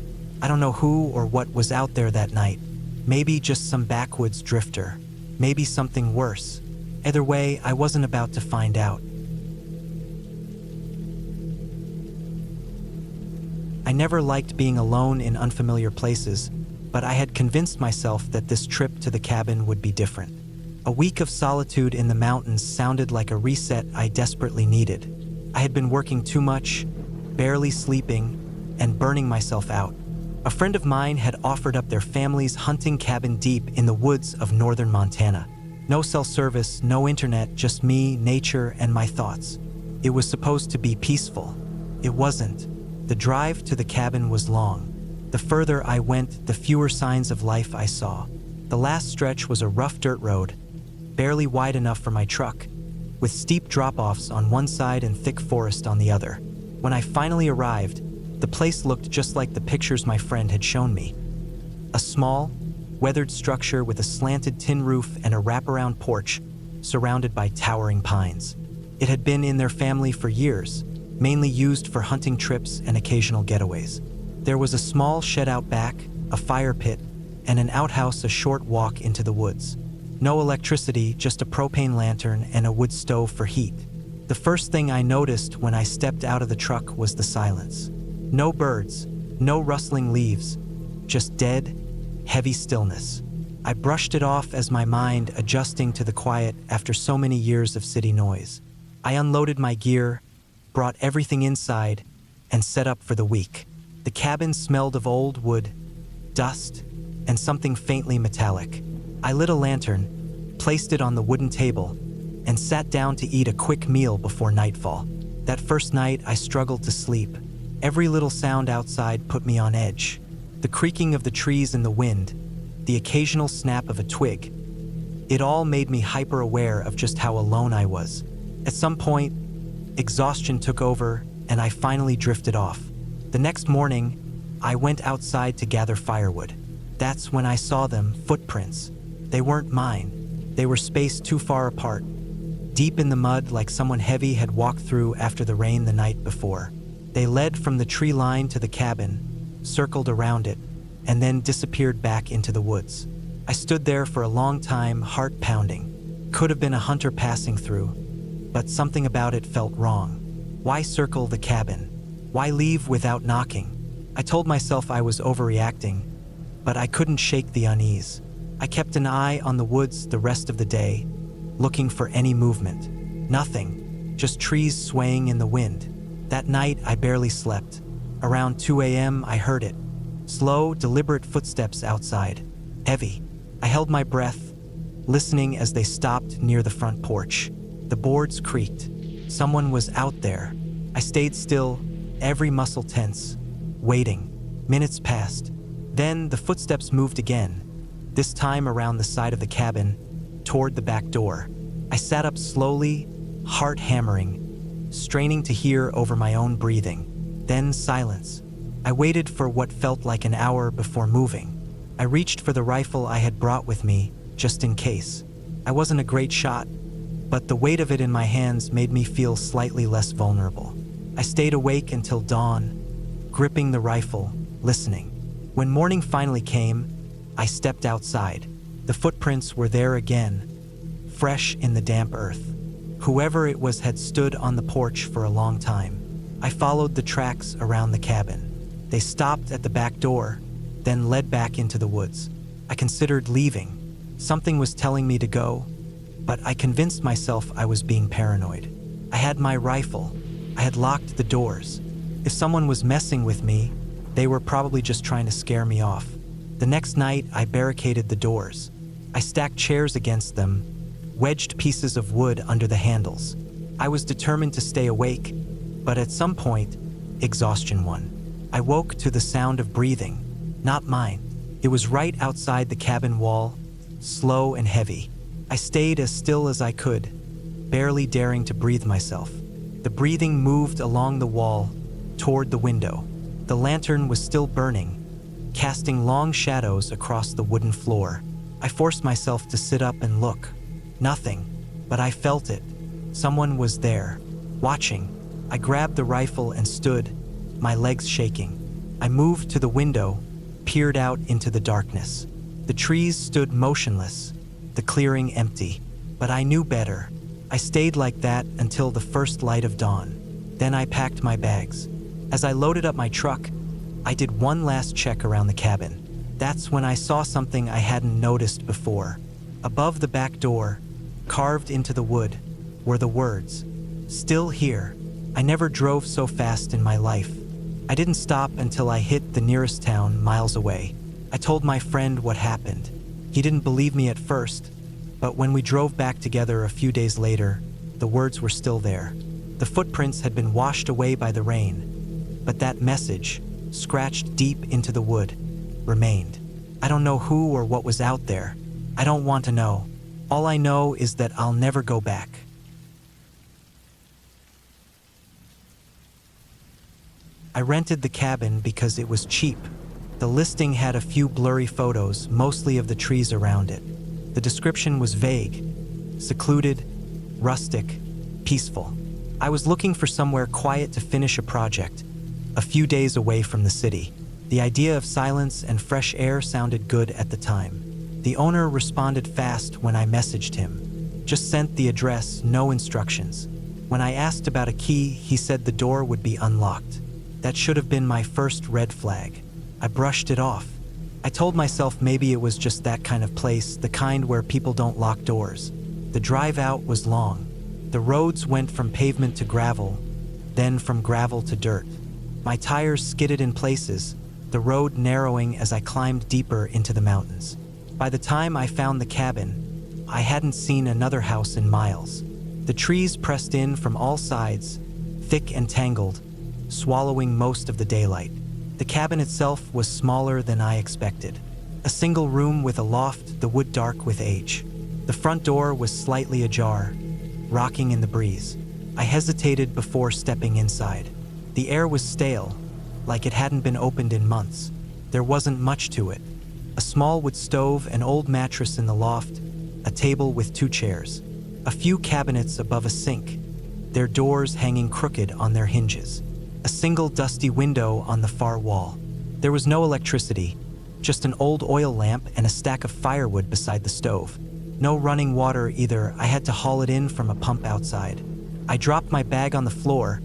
I don't know who or what was out there that night. Maybe just some backwoods drifter. Maybe something worse. Either way, I wasn't about to find out." I never liked being alone in unfamiliar places, but I had convinced myself that this trip to the cabin would be different. A week of solitude in the mountains sounded like a reset I desperately needed. I had been working too much, barely sleeping, and burning myself out. A friend of mine had offered up their family's hunting cabin deep in the woods of northern Montana. No cell service, no internet, just me, nature, and my thoughts. It was supposed to be peaceful. It wasn't. The drive to the cabin was long. The further I went, the fewer signs of life I saw. The last stretch was a rough dirt road, barely wide enough for my truck, with steep drop-offs on one side and thick forest on the other. When I finally arrived, the place looked just like the pictures my friend had shown me. A small, weathered structure with a slanted tin roof and a wraparound porch surrounded by towering pines. It had been in their family for years, mainly used for hunting trips and occasional getaways. There was a small shed out back, a fire pit, and an outhouse a short walk into the woods. No electricity, just a propane lantern and a wood stove for heat. The first thing I noticed when I stepped out of the truck was the silence. No birds, no rustling leaves, just dead, heavy stillness. I brushed it off as my mind adjusting to the quiet after so many years of city noise. I unloaded my gear, brought everything inside, and set up for the week. The cabin smelled of old wood, dust, and something faintly metallic. I lit a lantern, placed it on the wooden table, and sat down to eat a quick meal before nightfall. That first night, I struggled to sleep. Every little sound outside put me on edge. The creaking of the trees in the wind, the occasional snap of a twig. It all made me hyper-aware of just how alone I was. At some point, exhaustion took over, and I finally drifted off. The next morning, I went outside to gather firewood. That's when I saw them, footprints. They weren't mine. They were spaced too far apart, deep in the mud like someone heavy had walked through after the rain the night before. They led from the tree line to the cabin, circled around it, and then disappeared back into the woods. I stood there for a long time, heart pounding. Could have been a hunter passing through, but something about it felt wrong. Why circle the cabin? Why leave without knocking? I told myself I was overreacting, but I couldn't shake the unease. I kept an eye on the woods the rest of the day, looking for any movement. Nothing, just trees swaying in the wind. That night, I barely slept. Around 2 a.m., I heard it. Slow, deliberate footsteps outside. Heavy. I held my breath, listening as they stopped near the front porch. The boards creaked. Someone was out there. I stayed still, every muscle tense, waiting. Minutes passed. Then the footsteps moved again, this time around the side of the cabin, toward the back door. I sat up slowly, heart hammering, straining to hear over my own breathing. Then silence. I waited for what felt like an hour before moving. I reached for the rifle I had brought with me, just in case. I wasn't a great shot, but the weight of it in my hands made me feel slightly less vulnerable. I stayed awake until dawn, gripping the rifle, listening. When morning finally came, I stepped outside. The footprints were there again, fresh in the damp earth. Whoever it was had stood on the porch for a long time. I followed the tracks around the cabin. They stopped at the back door, then led back into the woods. I considered leaving. Something was telling me to go, but I convinced myself I was being paranoid. I had my rifle. I had locked the doors. If someone was messing with me, they were probably just trying to scare me off. The next night, I barricaded the doors. I stacked chairs against them, wedged pieces of wood under the handles. I was determined to stay awake, but at some point, exhaustion won. I woke to the sound of breathing, not mine. It was right outside the cabin wall, slow and heavy. I stayed as still as I could, barely daring to breathe myself. The breathing moved along the wall, toward the window. The lantern was still burning, casting long shadows across the wooden floor. I forced myself to sit up and look. Nothing, but I felt it. Someone was there, watching. I grabbed the rifle and stood, my legs shaking. I moved to the window, peered out into the darkness. The trees stood motionless, the clearing empty. But I knew better. I stayed like that until the first light of dawn. Then I packed my bags. As I loaded up my truck, I did one last check around the cabin. That's when I saw something I hadn't noticed before. Above the back door, carved into the wood, were the words, "Still here." I never drove so fast in my life. I didn't stop until I hit the nearest town miles away. I told my friend what happened. He didn't believe me at first, but when we drove back together a few days later, the words were still there. The footprints had been washed away by the rain, but that message, scratched deep into the wood, remained. I don't know who or what was out there. I don't want to know. All I know is that I'll never go back. I rented the cabin because it was cheap. The listing had a few blurry photos, mostly of the trees around it. The description was vague, secluded, rustic, peaceful. I was looking for somewhere quiet to finish a project, a few days away from the city. The idea of silence and fresh air sounded good at the time. The owner responded fast when I messaged him. Just sent the address, no instructions. When I asked about a key, he said the door would be unlocked. That should have been my first red flag. I brushed it off. I told myself maybe it was just that kind of place, the kind where people don't lock doors. The drive out was long. The roads went from pavement to gravel, then from gravel to dirt. My tires skidded in places, the road narrowing as I climbed deeper into the mountains. By the time I found the cabin, I hadn't seen another house in miles. The trees pressed in from all sides, thick and tangled, swallowing most of the daylight. The cabin itself was smaller than I expected. A single room with a loft, the wood dark with age. The front door was slightly ajar, rocking in the breeze. I hesitated before stepping inside. The air was stale, like it hadn't been opened in months. There wasn't much to it. A small wood stove, an old mattress in the loft, a table with 2 chairs, a few cabinets above a sink, their doors hanging crooked on their hinges. A single dusty window on the far wall. There was no electricity, just an old oil lamp and a stack of firewood beside the stove. No running water either. I had to haul it in from a pump outside. I dropped my bag on the floor,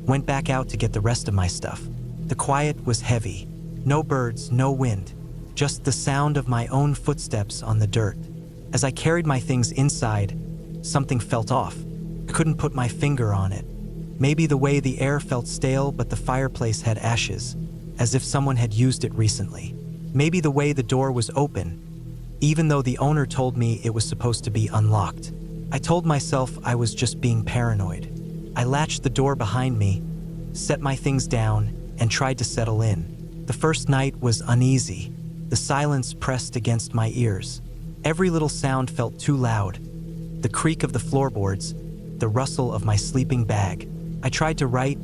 went back out to get the rest of my stuff. The quiet was heavy. No birds, no wind, just the sound of my own footsteps on the dirt. As I carried my things inside, something felt off. I couldn't put my finger on it. Maybe the way the air felt stale, but the fireplace had ashes, as if someone had used it recently. Maybe the way the door was open, even though the owner told me it was supposed to be unlocked. I told myself I was just being paranoid. I latched the door behind me, set my things down, and tried to settle in. The first night was uneasy. The silence pressed against my ears. Every little sound felt too loud. The creak of the floorboards, the rustle of my sleeping bag. I tried to write,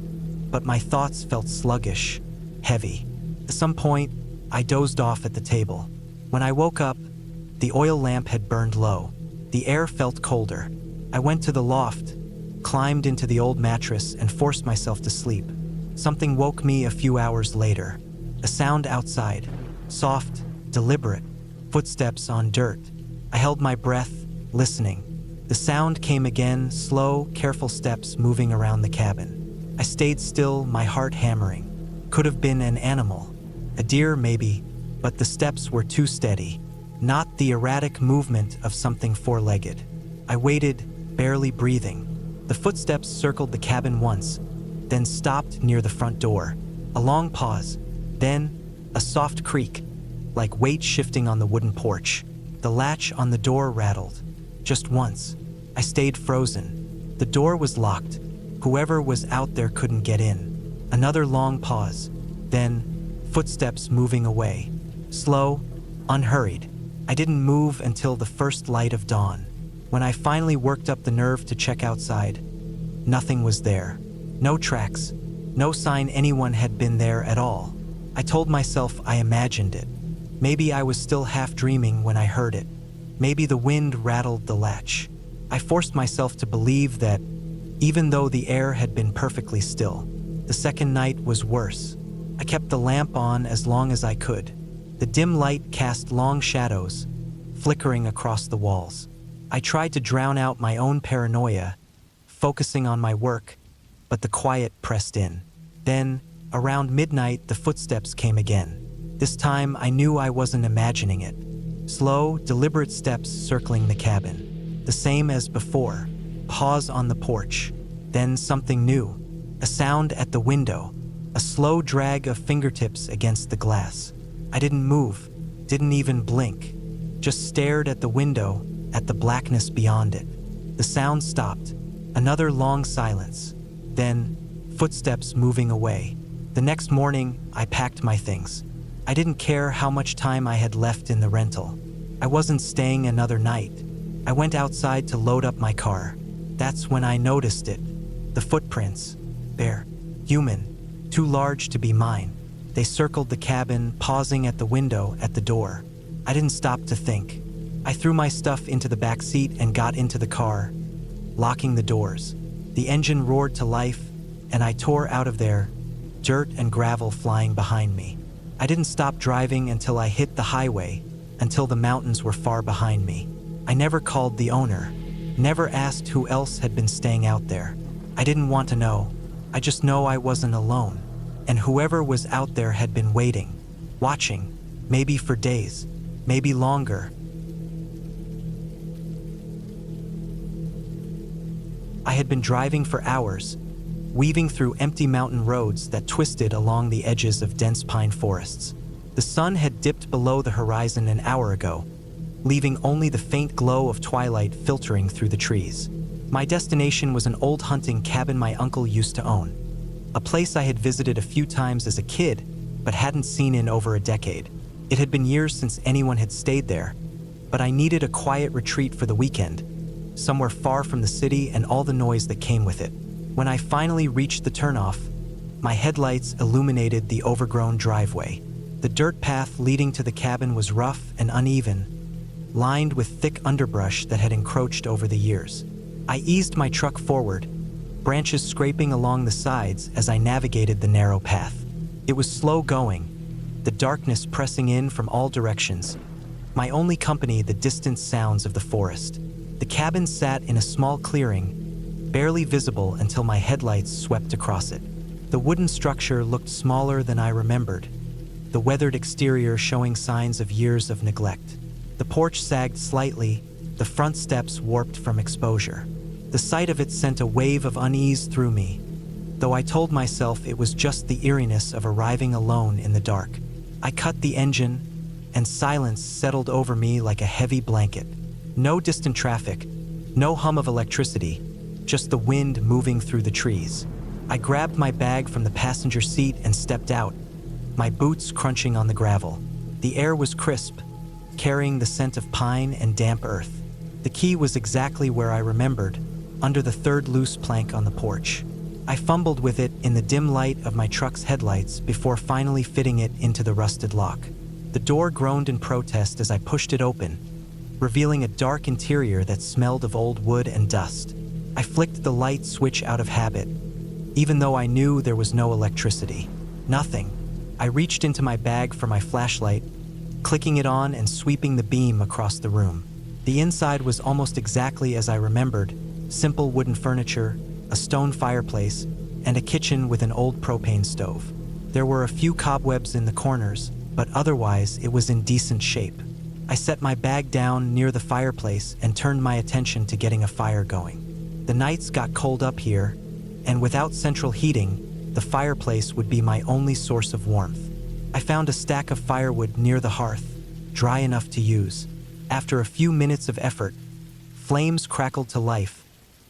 but my thoughts felt sluggish, heavy. At some point, I dozed off at the table. When I woke up, the oil lamp had burned low. The air felt colder. I went to the loft, climbed into the old mattress, and forced myself to sleep. Something woke me a few hours later. A sound outside, soft, deliberate, footsteps on dirt. I held my breath, listening. The sound came again, slow, careful steps moving around the cabin. I stayed still, my heart hammering. Could have been an animal, a deer maybe, but the steps were too steady, not the erratic movement of something four-legged. I waited, barely breathing. The footsteps circled the cabin once, then stopped near the front door. A long pause, then a soft creak, like weight shifting on the wooden porch. The latch on the door rattled. Just once. I stayed frozen. The door was locked. Whoever was out there couldn't get in. Another long pause. Then, footsteps moving away. Slow, unhurried. I didn't move until the first light of dawn. When I finally worked up the nerve to check outside, nothing was there. No tracks. No sign anyone had been there at all. I told myself I imagined it. Maybe I was still half dreaming when I heard it. Maybe the wind rattled the latch. I forced myself to believe that, even though the air had been perfectly still, the second night was worse. I kept the lamp on as long as I could. The dim light cast long shadows, flickering across the walls. I tried to drown out my own paranoia, focusing on my work, but the quiet pressed in. Then, around midnight, the footsteps came again. This time, I knew I wasn't imagining it. Slow, deliberate steps circling the cabin. The same as before. Pause on the porch. Then something new. A sound at the window. A slow drag of fingertips against the glass. I didn't move, didn't even blink. Just stared at the window, at the blackness beyond it. The sound stopped. Another long silence. Then, footsteps moving away. The next morning, I packed my things. I didn't care how much time I had left in the rental. I wasn't staying another night. I went outside to load up my car. That's when I noticed it. The footprints. Bare. Human. Too large to be mine. They circled the cabin, pausing at the window at the door. I didn't stop to think. I threw my stuff into the back seat and got into the car, locking the doors. The engine roared to life, and I tore out of there, dirt and gravel flying behind me. I didn't stop driving until I hit the highway, until the mountains were far behind me. I never called the owner, never asked who else had been staying out there. I didn't want to know. I just know I wasn't alone, and whoever was out there had been waiting, watching, maybe for days, maybe longer. I had been driving for hours, weaving through empty mountain roads that twisted along the edges of dense pine forests. The sun had dipped below the horizon an hour ago, leaving only the faint glow of twilight filtering through the trees. My destination was an old hunting cabin my uncle used to own, a place I had visited a few times as a kid, but hadn't seen in over a decade. It had been years since anyone had stayed there, but I needed a quiet retreat for the weekend, somewhere far from the city and all the noise that came with it. When I finally reached the turnoff, my headlights illuminated the overgrown driveway. The dirt path leading to the cabin was rough and uneven, lined with thick underbrush that had encroached over the years. I eased my truck forward, branches scraping along the sides as I navigated the narrow path. It was slow going, the darkness pressing in from all directions. My only company, the distant sounds of the forest. The cabin sat in a small clearing, barely visible until my headlights swept across it. The wooden structure looked smaller than I remembered, the weathered exterior showing signs of years of neglect. The porch sagged slightly, the front steps warped from exposure. The sight of it sent a wave of unease through me, though I told myself it was just the eeriness of arriving alone in the dark. I cut the engine, and silence settled over me like a heavy blanket. No distant traffic, no hum of electricity, just the wind moving through the trees. I grabbed my bag from the passenger seat and stepped out, my boots crunching on the gravel. The air was crisp, carrying the scent of pine and damp earth. The key was exactly where I remembered, under the third loose plank on the porch. I fumbled with it in the dim light of my truck's headlights before finally fitting it into the rusted lock. The door groaned in protest as I pushed it open, revealing a dark interior that smelled of old wood and dust. I flicked the light switch out of habit, even though I knew there was no electricity. Nothing. I reached into my bag for my flashlight, clicking it on and sweeping the beam across the room. The inside was almost exactly as I remembered: simple wooden furniture, a stone fireplace, and a kitchen with an old propane stove. There were a few cobwebs in the corners, but otherwise it was in decent shape. I set my bag down near the fireplace and turned my attention to getting a fire going. The nights got cold up here, and without central heating, the fireplace would be my only source of warmth. I found a stack of firewood near the hearth, dry enough to use. After a few minutes of effort, flames crackled to life,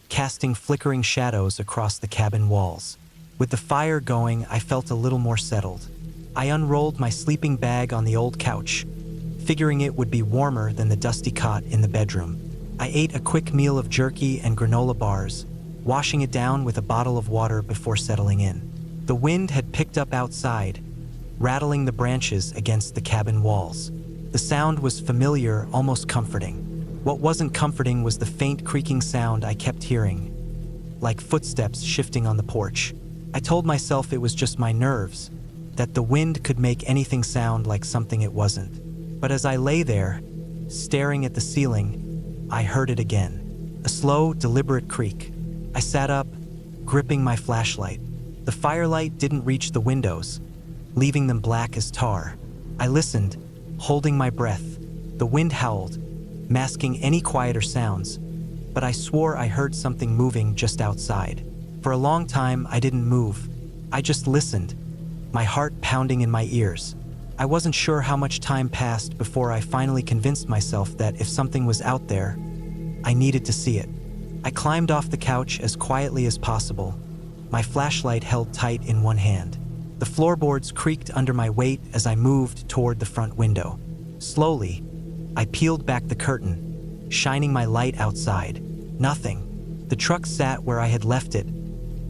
casting flickering shadows across the cabin walls. With the fire going, I felt a little more settled. I unrolled my sleeping bag on the old couch, figuring it would be warmer than the dusty cot in the bedroom. I ate a quick meal of jerky and granola bars, washing it down with a bottle of water before settling in. The wind had picked up outside, rattling the branches against the cabin walls. The sound was familiar, almost comforting. What wasn't comforting was the faint creaking sound I kept hearing, like footsteps shifting on the porch. I told myself it was just my nerves, that the wind could make anything sound like something it wasn't. But as I lay there, staring at the ceiling, I heard it again. A slow, deliberate creak. I sat up, gripping my flashlight. The firelight didn't reach the windows, leaving them black as tar. I listened, holding my breath. The wind howled, masking any quieter sounds, but I swore I heard something moving just outside. For a long time, I didn't move. I just listened, my heart pounding in my ears. I wasn't sure how much time passed before I finally convinced myself that if something was out there, I needed to see it. I climbed off the couch as quietly as possible, my flashlight held tight in one hand. The floorboards creaked under my weight as I moved toward the front window. Slowly, I peeled back the curtain, shining my light outside. Nothing. The truck sat where I had left it,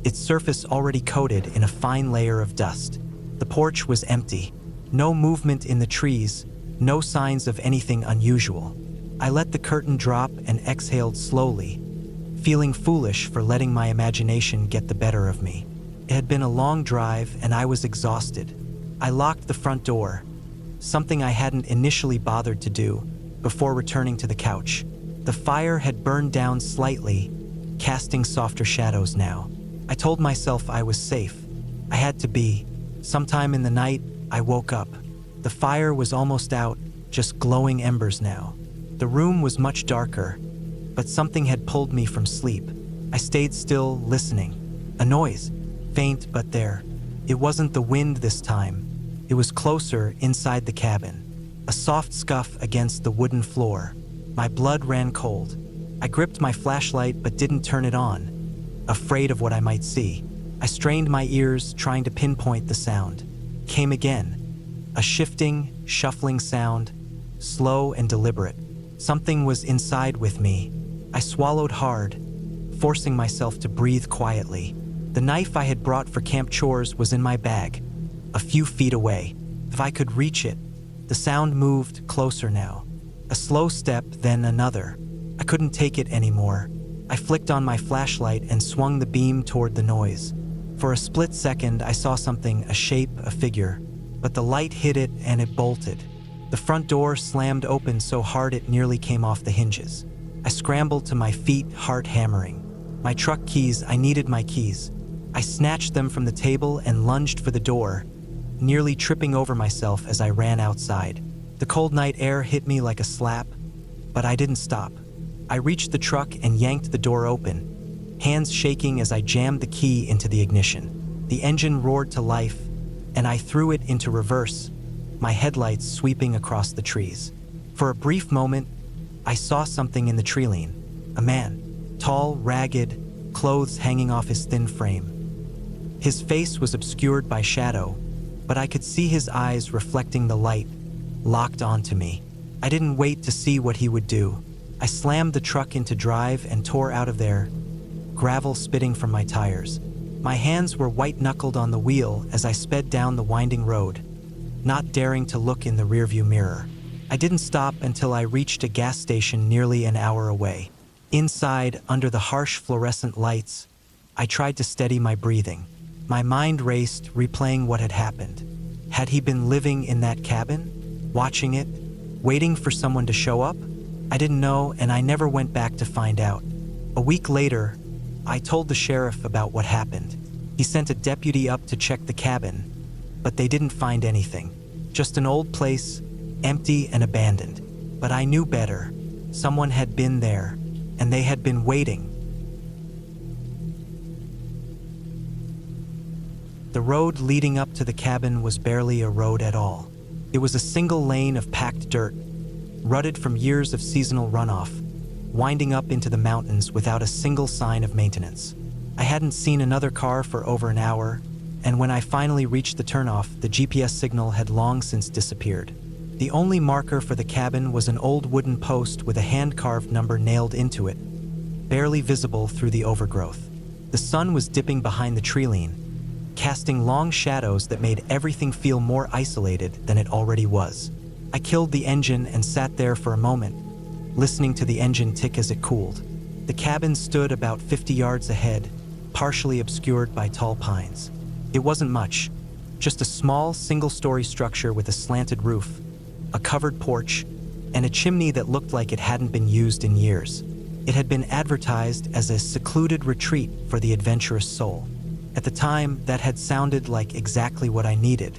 its surface already coated in a fine layer of dust. The porch was empty. No movement in the trees, no signs of anything unusual. I let the curtain drop and exhaled slowly, feeling foolish for letting my imagination get the better of me. It had been a long drive and I was exhausted. I locked the front door, something I hadn't initially bothered to do, before returning to the couch. The fire had burned down slightly, casting softer shadows now. I told myself I was safe. I had to be. Sometime in the night, I woke up. The fire was almost out, just glowing embers now. The room was much darker, but something had pulled me from sleep. I stayed still, listening. A noise, faint but there. It wasn't the wind this time. It was closer, inside the cabin. A soft scuff against the wooden floor. My blood ran cold. I gripped my flashlight but didn't turn it on, afraid of what I might see. I strained my ears, trying to pinpoint the sound. Came again. A shifting, shuffling sound, slow and deliberate. Something was inside with me. I swallowed hard, forcing myself to breathe quietly. The knife I had brought for camp chores was in my bag, a few feet away. If I could reach it. The sound moved closer now. A slow step, then another. I couldn't take it anymore. I flicked on my flashlight and swung the beam toward the noise. For a split second, I saw something, a shape, a figure, but the light hit it and it bolted. The front door slammed open so hard it nearly came off the hinges. I scrambled to my feet, heart hammering. My truck keys, I needed my keys. I snatched them from the table and lunged for the door, nearly tripping over myself as I ran outside. The cold night air hit me like a slap, but I didn't stop. I reached the truck and yanked the door open, hands shaking as I jammed the key into the ignition. The engine roared to life, and I threw it into reverse, my headlights sweeping across the trees. For a brief moment, I saw something in the tree-line. A man, tall, ragged, clothes hanging off his thin frame. His face was obscured by shadow, but I could see his eyes reflecting the light, locked onto me. I didn't wait to see what he would do. I slammed the truck into drive and tore out of there, gravel spitting from my tires. My hands were white-knuckled on the wheel as I sped down the winding road, not daring to look in the rearview mirror. I didn't stop until I reached a gas station nearly an hour away. Inside, under the harsh fluorescent lights, I tried to steady my breathing. My mind raced, replaying what had happened. Had he been living in that cabin, watching it, waiting for someone to show up? I didn't know, and I never went back to find out. A week later, I told the sheriff about what happened. He sent a deputy up to check the cabin, but they didn't find anything. Just an old place, empty and abandoned. But I knew better. Someone had been there, and they had been waiting. The road leading up to the cabin was barely a road at all. It was a single lane of packed dirt, rutted from years of seasonal runoff, winding up into the mountains without a single sign of maintenance. I hadn't seen another car for over an hour, and when I finally reached the turnoff, the GPS signal had long since disappeared. The only marker for the cabin was an old wooden post with a hand-carved number nailed into it, barely visible through the overgrowth. The sun was dipping behind the tree-line, casting long shadows that made everything feel more isolated than it already was. I killed the engine and sat there for a moment, listening to the engine tick as it cooled. The cabin stood about 50 yards ahead, partially obscured by tall pines. It wasn't much, just a small single-story structure with a slanted roof, a covered porch, and a chimney that looked like it hadn't been used in years. It had been advertised as a secluded retreat for the adventurous soul. At the time, that had sounded like exactly what I needed.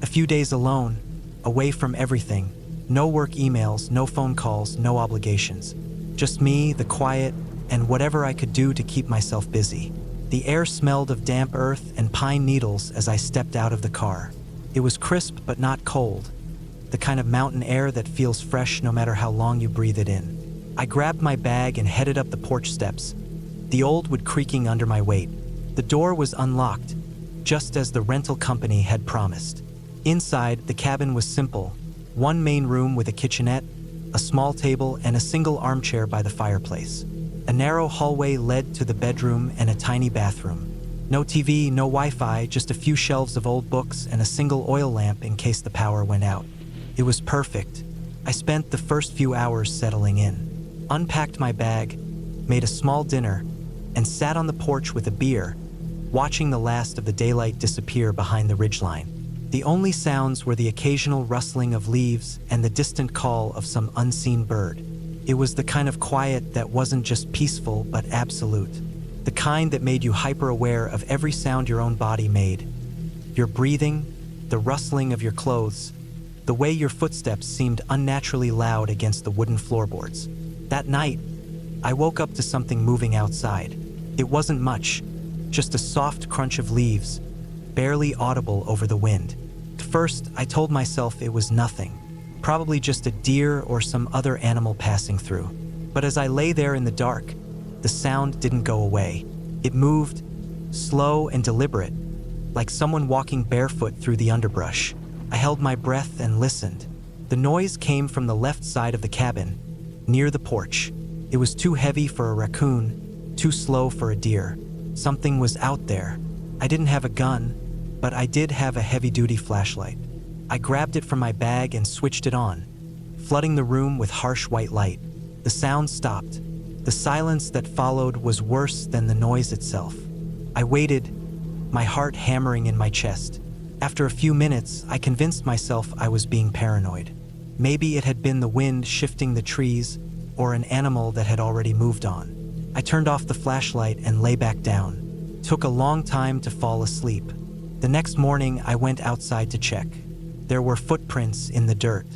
A few days alone, away from everything, no work emails, no phone calls, no obligations. Just me, the quiet, and whatever I could do to keep myself busy. The air smelled of damp earth and pine needles as I stepped out of the car. It was crisp but not cold, the kind of mountain air that feels fresh no matter how long you breathe it in. I grabbed my bag and headed up the porch steps, the old wood creaking under my weight. The door was unlocked, just as the rental company had promised. Inside, the cabin was simple: one main room with a kitchenette, a small table, and a single armchair by the fireplace. A narrow hallway led to the bedroom and a tiny bathroom. No TV, no Wi-Fi, just a few shelves of old books and a single oil lamp in case the power went out. It was perfect. I spent the first few hours settling in, unpacked my bag, made a small dinner, and sat on the porch with a beer, watching the last of the daylight disappear behind the ridgeline. The only sounds were the occasional rustling of leaves and the distant call of some unseen bird. It was the kind of quiet that wasn't just peaceful but absolute. The kind that made you hyper-aware of every sound your own body made. Your breathing, the rustling of your clothes, the way your footsteps seemed unnaturally loud against the wooden floorboards. That night, I woke up to something moving outside. It wasn't much, just a soft crunch of leaves, barely audible over the wind. At first, I told myself it was nothing, probably just a deer or some other animal passing through. But as I lay there in the dark, the sound didn't go away. It moved, slow and deliberate, like someone walking barefoot through the underbrush. I held my breath and listened. The noise came from the left side of the cabin, near the porch. It was too heavy for a raccoon, too slow for a deer. Something was out there. I didn't have a gun, but I did have a heavy-duty flashlight. I grabbed it from my bag and switched it on, flooding the room with harsh white light. The sound stopped. The silence that followed was worse than the noise itself. I waited, my heart hammering in my chest. After a few minutes, I convinced myself I was being paranoid. Maybe it had been the wind shifting the trees, or an animal that had already moved on. I turned off the flashlight and lay back down. It took a long time to fall asleep. The next morning, I went outside to check. There were footprints in the dirt.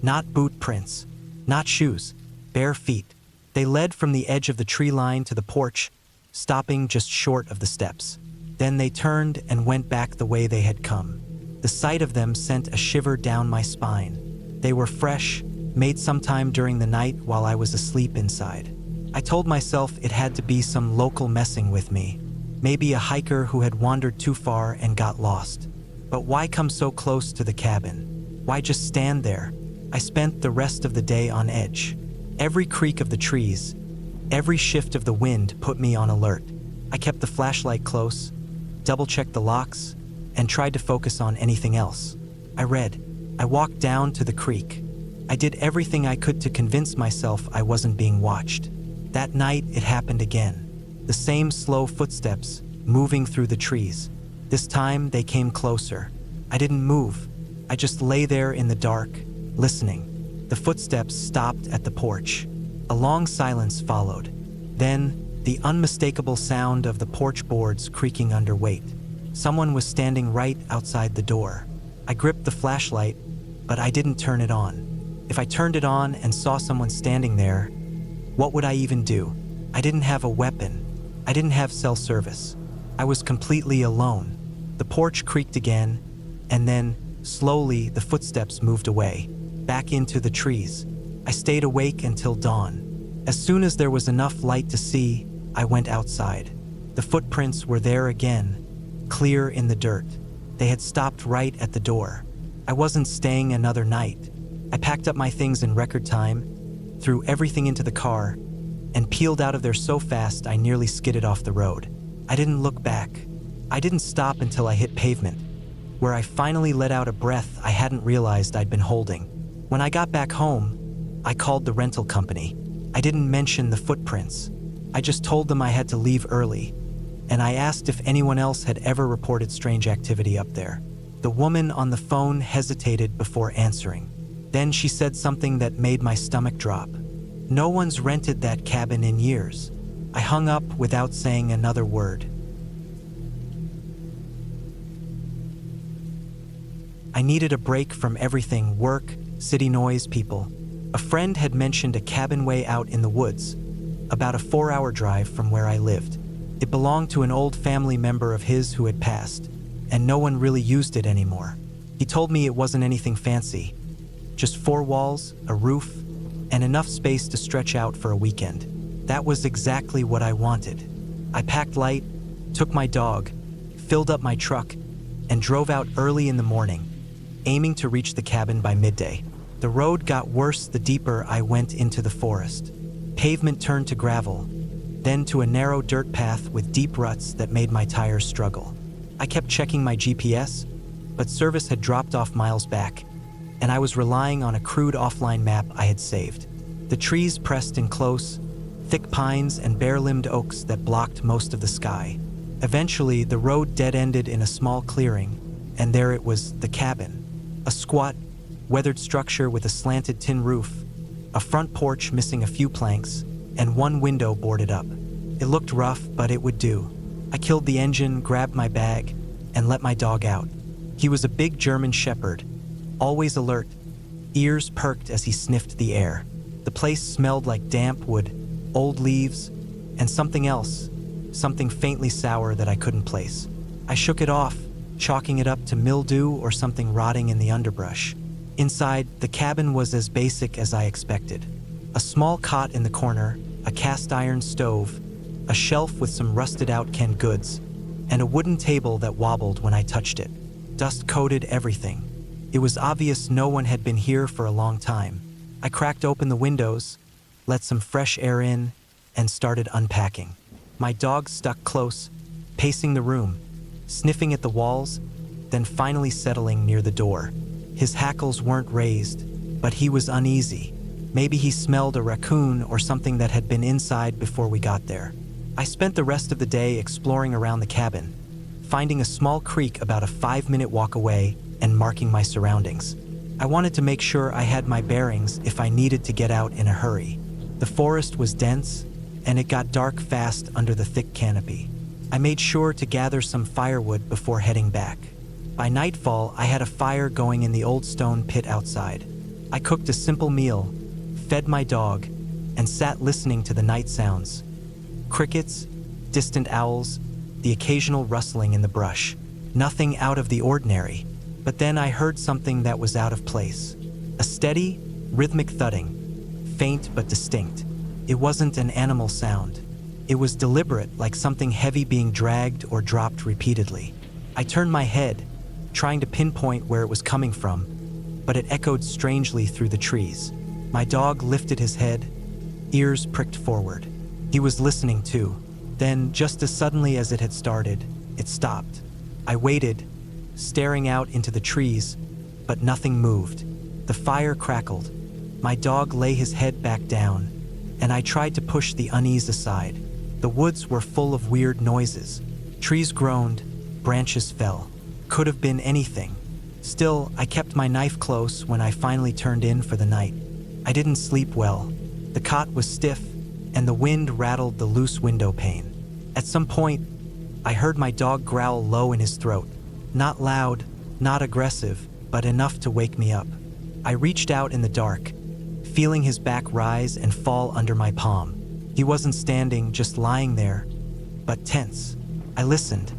Not boot prints, not shoes, bare feet. They led from the edge of the tree line to the porch, stopping just short of the steps. Then they turned and went back the way they had come. The sight of them sent a shiver down my spine. They were fresh, made sometime during the night while I was asleep inside. I told myself it had to be some local messing with me. Maybe a hiker who had wandered too far and got lost. But why come so close to the cabin? Why just stand there? I spent the rest of the day on edge. Every creak of the trees, every shift of the wind put me on alert. I kept the flashlight close, double-checked the locks, and tried to focus on anything else. I read. I walked down to the creek. I did everything I could to convince myself I wasn't being watched. That night, it happened again. The same slow footsteps, moving through the trees. This time, they came closer. I didn't move. I just lay there in the dark, listening. The footsteps stopped at the porch. A long silence followed. Then, the unmistakable sound of the porch boards creaking under weight. Someone was standing right outside the door. I gripped the flashlight, but I didn't turn it on. If I turned it on and saw someone standing there, what would I even do? I didn't have a weapon. I didn't have cell service. I was completely alone. The porch creaked again, and then, slowly, the footsteps moved away, back into the trees. I stayed awake until dawn. As soon as there was enough light to see, I went outside. The footprints were there again, clear in the dirt. They had stopped right at the door. I wasn't staying another night. I packed up my things in record time, threw everything into the car, and peeled out of there so fast I nearly skidded off the road. I didn't look back. I didn't stop until I hit pavement, where I finally let out a breath I hadn't realized I'd been holding. When I got back home, I called the rental company. I didn't mention the footprints. I just told them I had to leave early, and I asked if anyone else had ever reported strange activity up there. The woman on the phone hesitated before answering. Then she said something that made my stomach drop. No one's rented that cabin in years. I hung up without saying another word. I needed a break from everything: work, city noise, people. A friend had mentioned a cabin way out in the woods, about a 4-hour drive from where I lived. It belonged to an old family member of his who had passed, and no one really used it anymore. He told me it wasn't anything fancy, just 4 walls, a roof, and enough space to stretch out for a weekend. That was exactly what I wanted. I packed light, took my dog, filled up my truck, and drove out early in the morning, aiming to reach the cabin by midday. The road got worse the deeper I went into the forest. Pavement turned to gravel, then to a narrow dirt path with deep ruts that made my tires struggle. I kept checking my GPS, but service had dropped off miles back, and I was relying on a crude offline map I had saved. The trees pressed in close, thick pines and bare-limbed oaks that blocked most of the sky. Eventually, the road dead-ended in a small clearing, and there it was, the cabin. A squat, weathered structure with a slanted tin roof, a front porch missing a few planks, and one window boarded up. It looked rough, but it would do. I killed the engine, grabbed my bag, and let my dog out. He was a big German shepherd, always alert, ears perked as he sniffed the air. The place smelled like damp wood, old leaves, and something else, something faintly sour that I couldn't place. I shook it off, chalking it up to mildew or something rotting in the underbrush. Inside, the cabin was as basic as I expected. A small cot in the corner, a cast iron stove, a shelf with some rusted out canned goods, and a wooden table that wobbled when I touched it. Dust coated everything. It was obvious no one had been here for a long time. I cracked open the windows, let some fresh air in, and started unpacking. My dog stuck close, pacing the room, sniffing at the walls, then finally settling near the door. His hackles weren't raised, but he was uneasy. Maybe he smelled a raccoon or something that had been inside before we got there. I spent the rest of the day exploring around the cabin, finding a small creek about a 5-minute walk away and marking my surroundings. I wanted to make sure I had my bearings if I needed to get out in a hurry. The forest was dense, and it got dark fast under the thick canopy. I made sure to gather some firewood before heading back. By nightfall, I had a fire going in the old stone pit outside. I cooked a simple meal, fed my dog, and sat listening to the night sounds. Crickets, distant owls, the occasional rustling in the brush. Nothing out of the ordinary. But then I heard something that was out of place. A steady, rhythmic thudding, faint but distinct. It wasn't an animal sound. It was deliberate, like something heavy being dragged or dropped repeatedly. I turned my head, trying to pinpoint where it was coming from, but it echoed strangely through the trees. My dog lifted his head, ears pricked forward. He was listening too. Then, just as suddenly as it had started, it stopped. I waited, staring out into the trees, but nothing moved. The fire crackled. My dog lay his head back down, and I tried to push the unease aside. The woods were full of weird noises. Trees groaned, branches fell. Could have been anything. Still, I kept my knife close when I finally turned in for the night. I didn't sleep well. The cot was stiff, and the wind rattled the loose window pane. At some point, I heard my dog growl low in his throat. Not loud, not aggressive, but enough to wake me up. I reached out in the dark, feeling his back rise and fall under my palm. He wasn't standing, just lying there, but tense. I listened.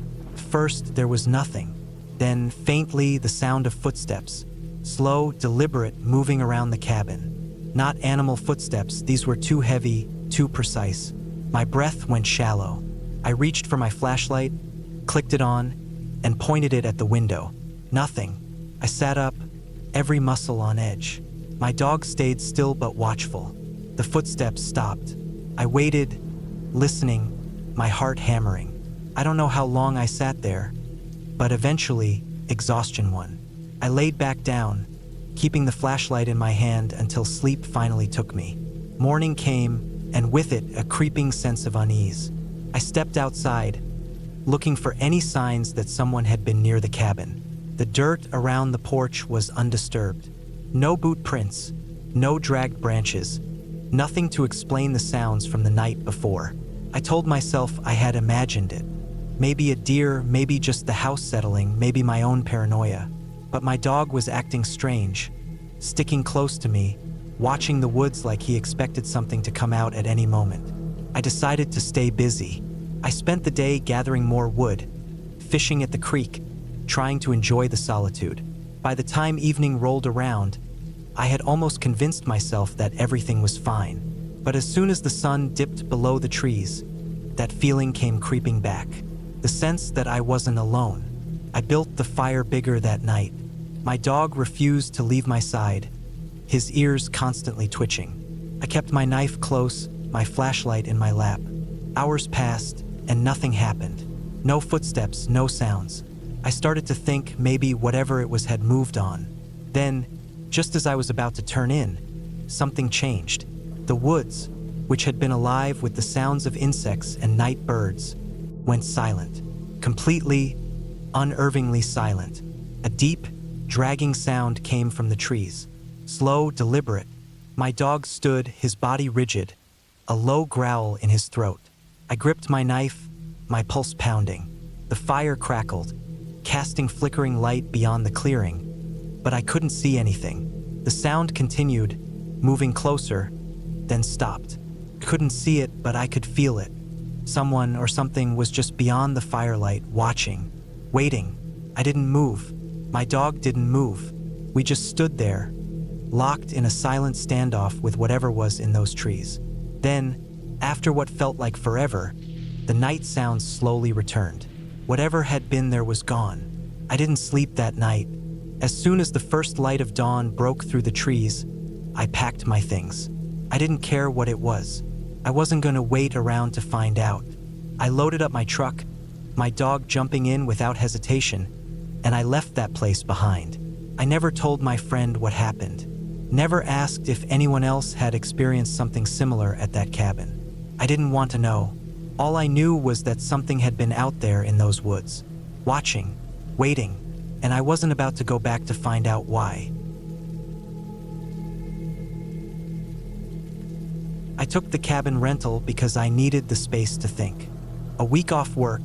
First, there was nothing. Then, faintly, the sound of footsteps, slow, deliberate, moving around the cabin. Not animal footsteps, these were too heavy, too precise. My breath went shallow. I reached for my flashlight, clicked it on, and pointed it at the window. Nothing. I sat up, every muscle on edge. My dog stayed still but watchful. The footsteps stopped. I waited, listening, my heart hammering. I don't know how long I sat there, but eventually, exhaustion won. I laid back down, keeping the flashlight in my hand until sleep finally took me. Morning came, and with it, a creeping sense of unease. I stepped outside, looking for any signs that someone had been near the cabin. The dirt around the porch was undisturbed. No boot prints, no dragged branches, nothing to explain the sounds from the night before. I told myself I had imagined it. Maybe a deer, maybe just the house settling, maybe my own paranoia. But my dog was acting strange, sticking close to me, watching the woods like he expected something to come out at any moment. I decided to stay busy. I spent the day gathering more wood, fishing at the creek, trying to enjoy the solitude. By the time evening rolled around, I had almost convinced myself that everything was fine. But as soon as the sun dipped below the trees, that feeling came creeping back. The sense that I wasn't alone. I built the fire bigger that night. My dog refused to leave my side, his ears constantly twitching. I kept my knife close, my flashlight in my lap. Hours passed, and nothing happened. No footsteps, no sounds. I started to think maybe whatever it was had moved on. Then, just as I was about to turn in, something changed. The woods, which had been alive with the sounds of insects and night birds, went silent. Completely, unnervingly silent. A deep, dragging sound came from the trees. Slow, deliberate. My dog stood, his body rigid, a low growl in his throat. I gripped my knife, my pulse pounding. The fire crackled, casting flickering light beyond the clearing, but I couldn't see anything. The sound continued, moving closer, then stopped. Couldn't see it, but I could feel it. Someone or something was just beyond the firelight, watching, waiting. I didn't move. My dog didn't move. We just stood there, locked in a silent standoff with whatever was in those trees. Then, after what felt like forever, the night sounds slowly returned. Whatever had been there was gone. I didn't sleep that night. As soon as the first light of dawn broke through the trees, I packed my things. I didn't care what it was. I wasn't going to wait around to find out. I loaded up my truck, my dog jumping in without hesitation, and I left that place behind. I never told my friend what happened. Never asked if anyone else had experienced something similar at that cabin. I didn't want to know. All I knew was that something had been out there in those woods, watching, waiting, and I wasn't about to go back to find out why. I took the cabin rental because I needed the space to think. A week off work,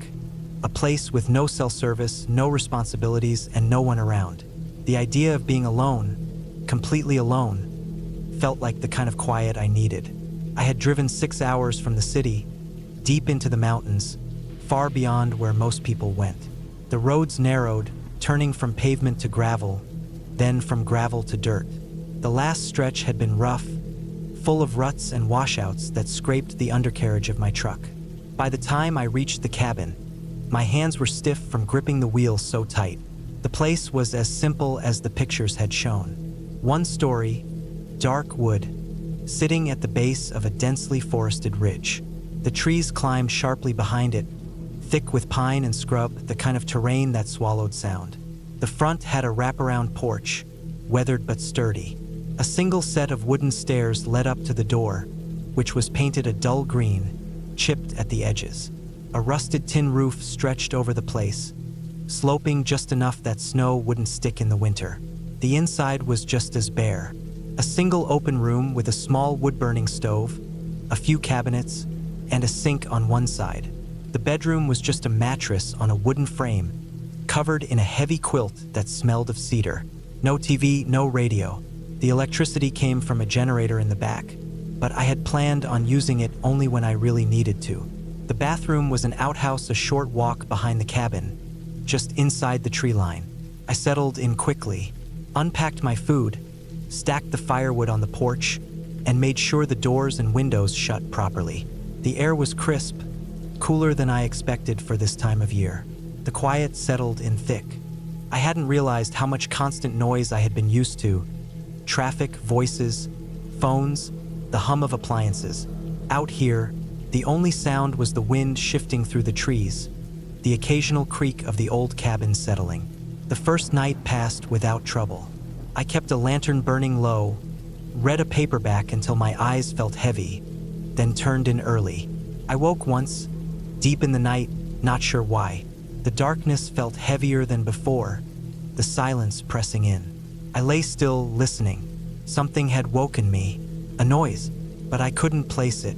a place with no cell service, no responsibilities, and no one around. The idea of being alone, completely alone, felt like the kind of quiet I needed. I had driven 6 hours from the city, deep into the mountains, far beyond where most people went. The roads narrowed, turning from pavement to gravel, then from gravel to dirt. The last stretch had been rough, full of ruts and washouts that scraped the undercarriage of my truck. By the time I reached the cabin, my hands were stiff from gripping the wheel so tight. The place was as simple as the pictures had shown. One story, dark wood, sitting at the base of a densely forested ridge. The trees climbed sharply behind it, thick with pine and scrub, the kind of terrain that swallowed sound. The front had a wraparound porch, weathered but sturdy. A single set of wooden stairs led up to the door, which was painted a dull green, chipped at the edges. A rusted tin roof stretched over the place, sloping just enough that snow wouldn't stick in the winter. The inside was just as bare. A single open room with a small wood-burning stove, a few cabinets, and a sink on one side. The bedroom was just a mattress on a wooden frame, covered in a heavy quilt that smelled of cedar. No TV, no radio. The electricity came from a generator in the back, but I had planned on using it only when I really needed to. The bathroom was an outhouse a short walk behind the cabin, just inside the tree line. I settled in quickly, unpacked my food, stacked the firewood on the porch, and made sure the doors and windows shut properly. The air was crisp, cooler than I expected for this time of year. The quiet settled in thick. I hadn't realized how much constant noise I had been used to. Traffic, voices, phones, the hum of appliances. Out here, the only sound was the wind shifting through the trees, the occasional creak of the old cabin settling. The first night passed without trouble. I kept a lantern burning low, read a paperback until my eyes felt heavy, then turned in early. I woke once, deep in the night, not sure why. The darkness felt heavier than before, the silence pressing in. I lay still, listening. Something had woken me, a noise, but I couldn't place it.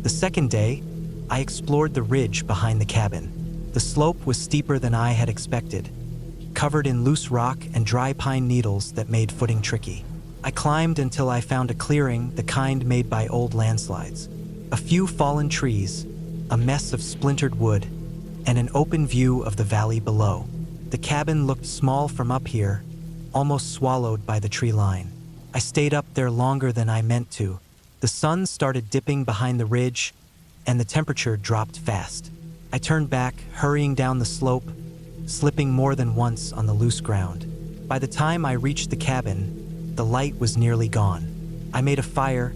The second day, I explored the ridge behind the cabin. The slope was steeper than I had expected, covered in loose rock and dry pine needles that made footing tricky. I climbed until I found a clearing, the kind made by old landslides. A few fallen trees, a mess of splintered wood, and an open view of the valley below. The cabin looked small from up here, almost swallowed by the tree line. I stayed up there longer than I meant to. The sun started dipping behind the ridge, and the temperature dropped fast. I turned back, hurrying down the slope, slipping more than once on the loose ground. By the time I reached the cabin, the light was nearly gone. I made a fire,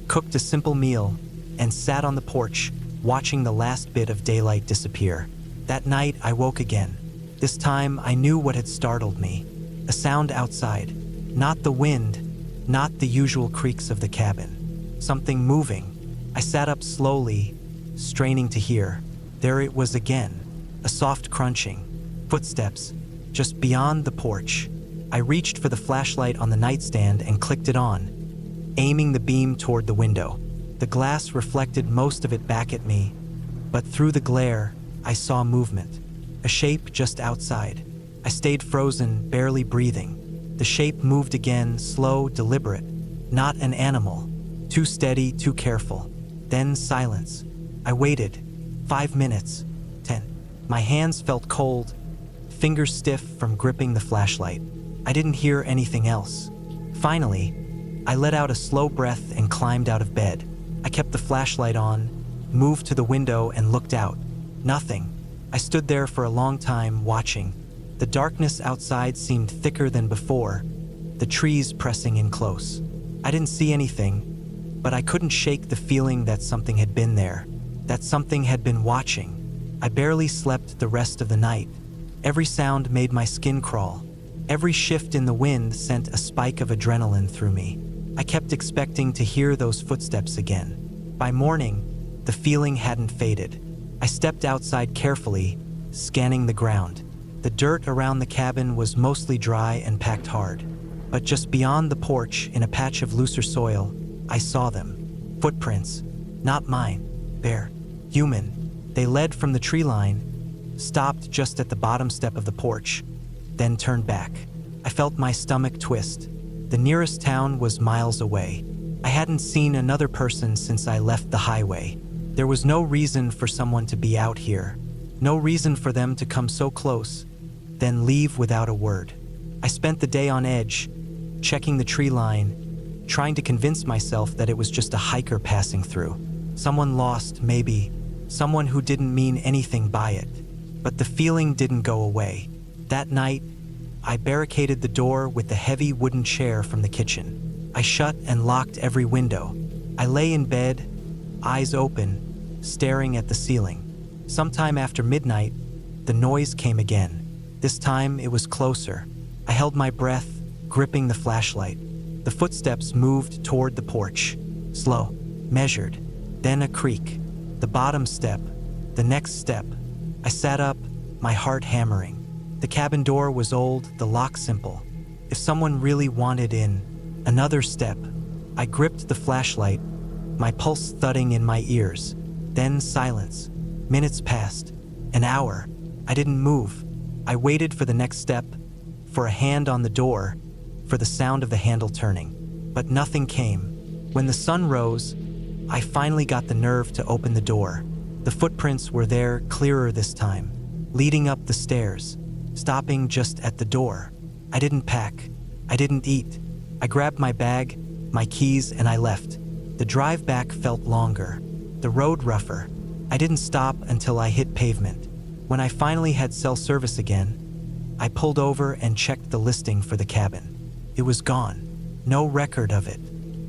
cooked a simple meal, and sat on the porch, watching the last bit of daylight disappear. That night, I woke again. This time, I knew what had startled me. A sound outside. Not the wind, not the usual creaks of the cabin. Something moving. I sat up slowly, straining to hear. There it was again, a soft crunching. Footsteps, just beyond the porch. I reached for the flashlight on the nightstand and clicked it on, aiming the beam toward the window. The glass reflected most of it back at me, but through the glare, I saw movement. A shape just outside. I stayed frozen, barely breathing. The shape moved again, slow, deliberate. Not an animal. Too steady, too careful. Then silence. I waited. 5 minutes. 10. My hands felt cold, fingers stiff from gripping the flashlight. I didn't hear anything else. Finally, I let out a slow breath and climbed out of bed. I kept the flashlight on, moved to the window and looked out. Nothing. I stood there for a long time, watching. The darkness outside seemed thicker than before, the trees pressing in close. I didn't see anything, but I couldn't shake the feeling that something had been there, that something had been watching. I barely slept the rest of the night. Every sound made my skin crawl. Every shift in the wind sent a spike of adrenaline through me. I kept expecting to hear those footsteps again. By morning, the feeling hadn't faded. I stepped outside carefully, scanning the ground. The dirt around the cabin was mostly dry and packed hard. But just beyond the porch, in a patch of looser soil, I saw them. Footprints. Not mine. Bare. Human. They led from the tree line, stopped just at the bottom step of the porch, then turned back. I felt my stomach twist. The nearest town was miles away. I hadn't seen another person since I left the highway. There was no reason for someone to be out here. No reason for them to come so close, then leave without a word. I spent the day on edge, checking the tree line, trying to convince myself that it was just a hiker passing through. Someone lost, maybe. Someone who didn't mean anything by it. But the feeling didn't go away. That night, I barricaded the door with the heavy wooden chair from the kitchen. I shut and locked every window. I lay in bed, eyes open, staring at the ceiling. Sometime after midnight, the noise came again. This time it was closer. I held my breath, gripping the flashlight. The footsteps moved toward the porch. Slow, measured, then a creak. The bottom step, the next step. I sat up, my heart hammering. The cabin door was old, the lock simple. If someone really wanted in, another step. I gripped the flashlight, my pulse thudding in my ears. Then silence. Minutes passed. An hour. I didn't move. I waited for the next step, for a hand on the door, for the sound of the handle turning. But nothing came. When the sun rose, I finally got the nerve to open the door. The footprints were there, clearer this time, leading up the stairs, stopping just at the door. I didn't pack. I didn't eat. I grabbed my bag, my keys, and I left. The drive back felt longer, the road rougher. I didn't stop until I hit pavement. When I finally had cell service again, I pulled over and checked the listing for the cabin. It was gone. No record of it.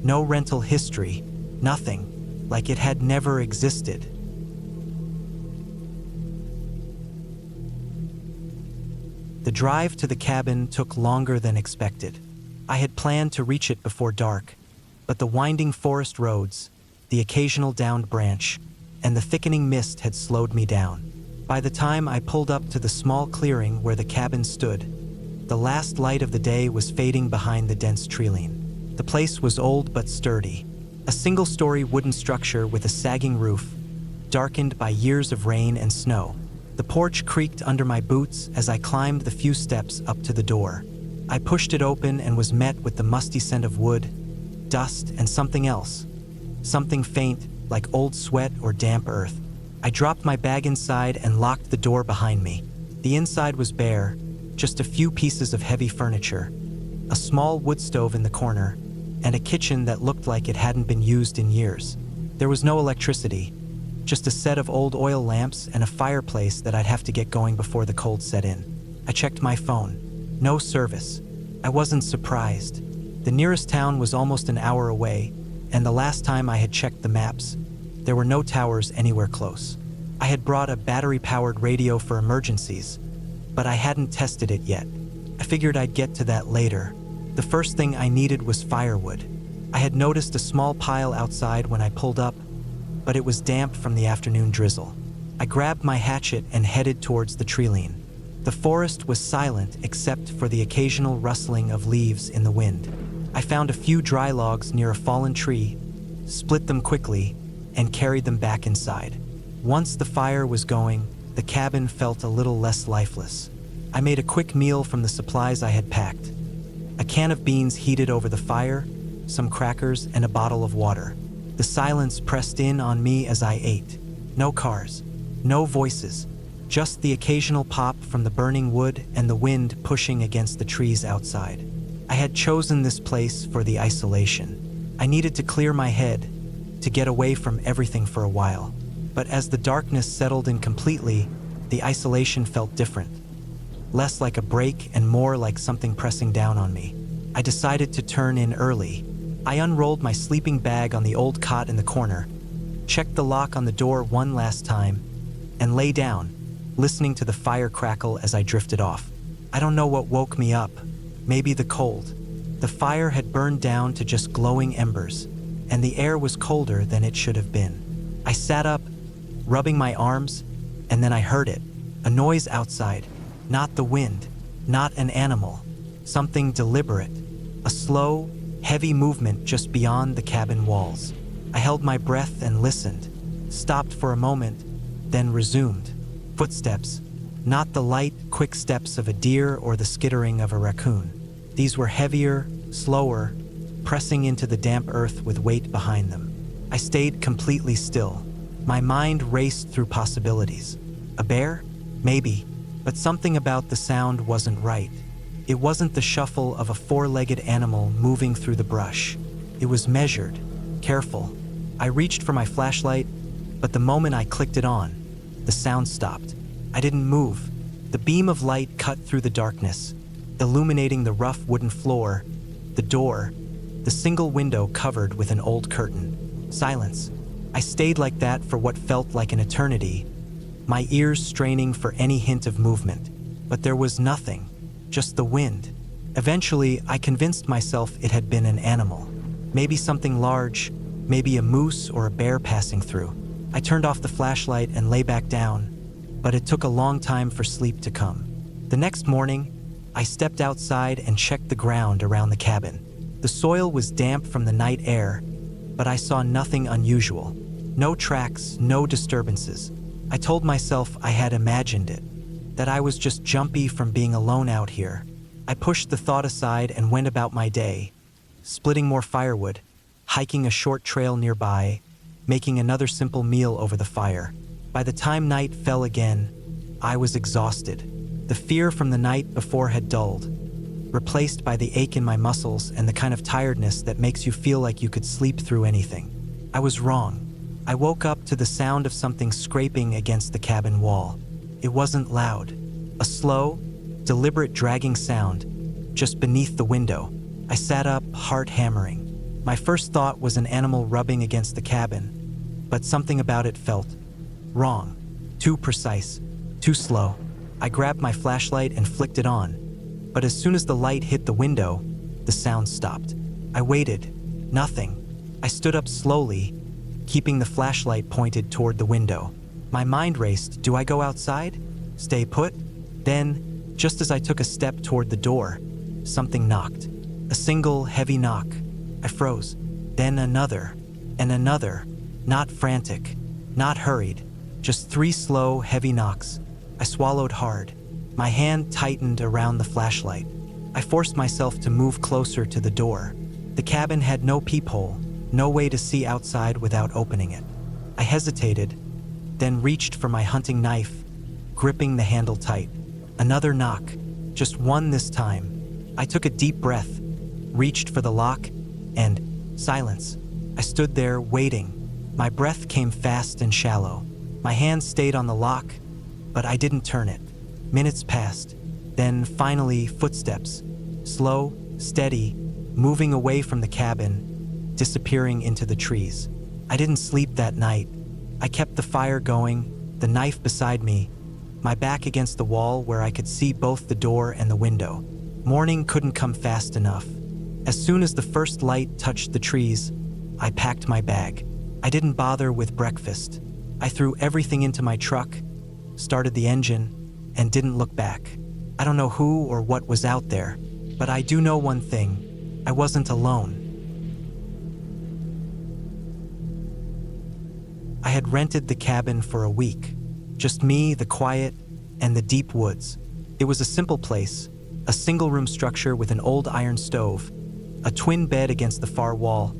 No rental history. Nothing. Like it had never existed. The drive to the cabin took longer than expected. I had planned to reach it before dark, but the winding forest roads, the occasional downed branch, and the thickening mist had slowed me down. By the time I pulled up to the small clearing where the cabin stood, the last light of the day was fading behind the dense treeline. The place was old but sturdy, a single-story wooden structure with a sagging roof, darkened by years of rain and snow. The porch creaked under my boots as I climbed the few steps up to the door. I pushed it open and was met with the musty scent of wood, dust, and something else. Something faint, like old sweat or damp earth. I dropped my bag inside and locked the door behind me. The inside was bare, just a few pieces of heavy furniture, a small wood stove in the corner, and a kitchen that looked like it hadn't been used in years. There was no electricity, just a set of old oil lamps and a fireplace that I'd have to get going before the cold set in. I checked my phone. No service. I wasn't surprised. The nearest town was almost an hour away, and the last time I had checked the maps, there were no towers anywhere close. I had brought a battery-powered radio for emergencies, but I hadn't tested it yet. I figured I'd get to that later. The first thing I needed was firewood. I had noticed a small pile outside when I pulled up, but it was damp from the afternoon drizzle. I grabbed my hatchet and headed towards the treeline. The forest was silent except for the occasional rustling of leaves in the wind. I found a few dry logs near a fallen tree, split them quickly, and carried them back inside. Once the fire was going, the cabin felt a little less lifeless. I made a quick meal from the supplies I had packed. A can of beans heated over the fire, some crackers, and a bottle of water. The silence pressed in on me as I ate. No cars, no voices, just the occasional pop from the burning wood and the wind pushing against the trees outside. I had chosen this place for the isolation. I needed to clear my head, to get away from everything for a while. But as the darkness settled in completely, the isolation felt different. Less like a break and more like something pressing down on me. I decided to turn in early. I unrolled my sleeping bag on the old cot in the corner, checked the lock on the door one last time, and lay down, listening to the fire crackle as I drifted off. I don't know what woke me up, maybe the cold. The fire had burned down to just glowing embers, and the air was colder than it should have been. I sat up, rubbing my arms, and then I heard it, a noise outside, not the wind, not an animal, something deliberate, a slow, heavy movement just beyond the cabin walls. I held my breath and listened, stopped for a moment, then resumed. Footsteps, not the light, quick steps of a deer or the skittering of a raccoon. These were heavier, slower, pressing into the damp earth with weight behind them. I stayed completely still. My mind raced through possibilities. A bear? Maybe, but something about the sound wasn't right. It wasn't the shuffle of a four-legged animal moving through the brush. It was measured, careful. I reached for my flashlight, but the moment I clicked it on, the sound stopped. I didn't move. The beam of light cut through the darkness, illuminating the rough wooden floor, the door, the single window covered with an old curtain. Silence. I stayed like that for what felt like an eternity, my ears straining for any hint of movement. But there was nothing. Just the wind. Eventually, I convinced myself it had been an animal. Maybe something large, maybe a moose or a bear passing through. I turned off the flashlight and lay back down, but it took a long time for sleep to come. The next morning, I stepped outside and checked the ground around the cabin. The soil was damp from the night air, but I saw nothing unusual. No tracks, no disturbances. I told myself I had imagined it, that I was just jumpy from being alone out here. I pushed the thought aside and went about my day, splitting more firewood, hiking a short trail nearby, making another simple meal over the fire. By the time night fell again, I was exhausted. The fear from the night before had dulled, replaced by the ache in my muscles and the kind of tiredness that makes you feel like you could sleep through anything. I was wrong. I woke up to the sound of something scraping against the cabin wall. It wasn't loud. A slow, deliberate dragging sound just beneath the window. I sat up, heart hammering. My first thought was an animal rubbing against the cabin, but something about it felt wrong. Too precise, too slow. I grabbed my flashlight and flicked it on, but as soon as the light hit the window, the sound stopped. I waited. Nothing. I stood up slowly, keeping the flashlight pointed toward the window. My mind raced. Do I go outside? Stay put? Then, just as I took a step toward the door, something knocked. A single, heavy knock. I froze. Then another, and another. Not frantic, not hurried. Just 3 slow, heavy knocks. I swallowed hard. My hand tightened around the flashlight. I forced myself to move closer to the door. The cabin had no peephole, no way to see outside without opening it. I hesitated, then reached for my hunting knife, gripping the handle tight. Another knock, just one this time. I took a deep breath, reached for the lock, and silence. I stood there waiting. My breath came fast and shallow. My hand stayed on the lock, but I didn't turn it. Minutes passed. Then finally, footsteps. Slow, steady, moving away from the cabin, disappearing into the trees. I didn't sleep that night. I kept the fire going, the knife beside me, my back against the wall where I could see both the door and the window. Morning couldn't come fast enough. As soon as the first light touched the trees, I packed my bag. I didn't bother with breakfast. I threw everything into my truck, started the engine, and didn't look back. I don't know who or what was out there, but I do know one thing. I wasn't alone. I had rented the cabin for a week. Just me, the quiet, and the deep woods. It was a simple place, a single-room structure with an old iron stove, a twin bed against the far wall,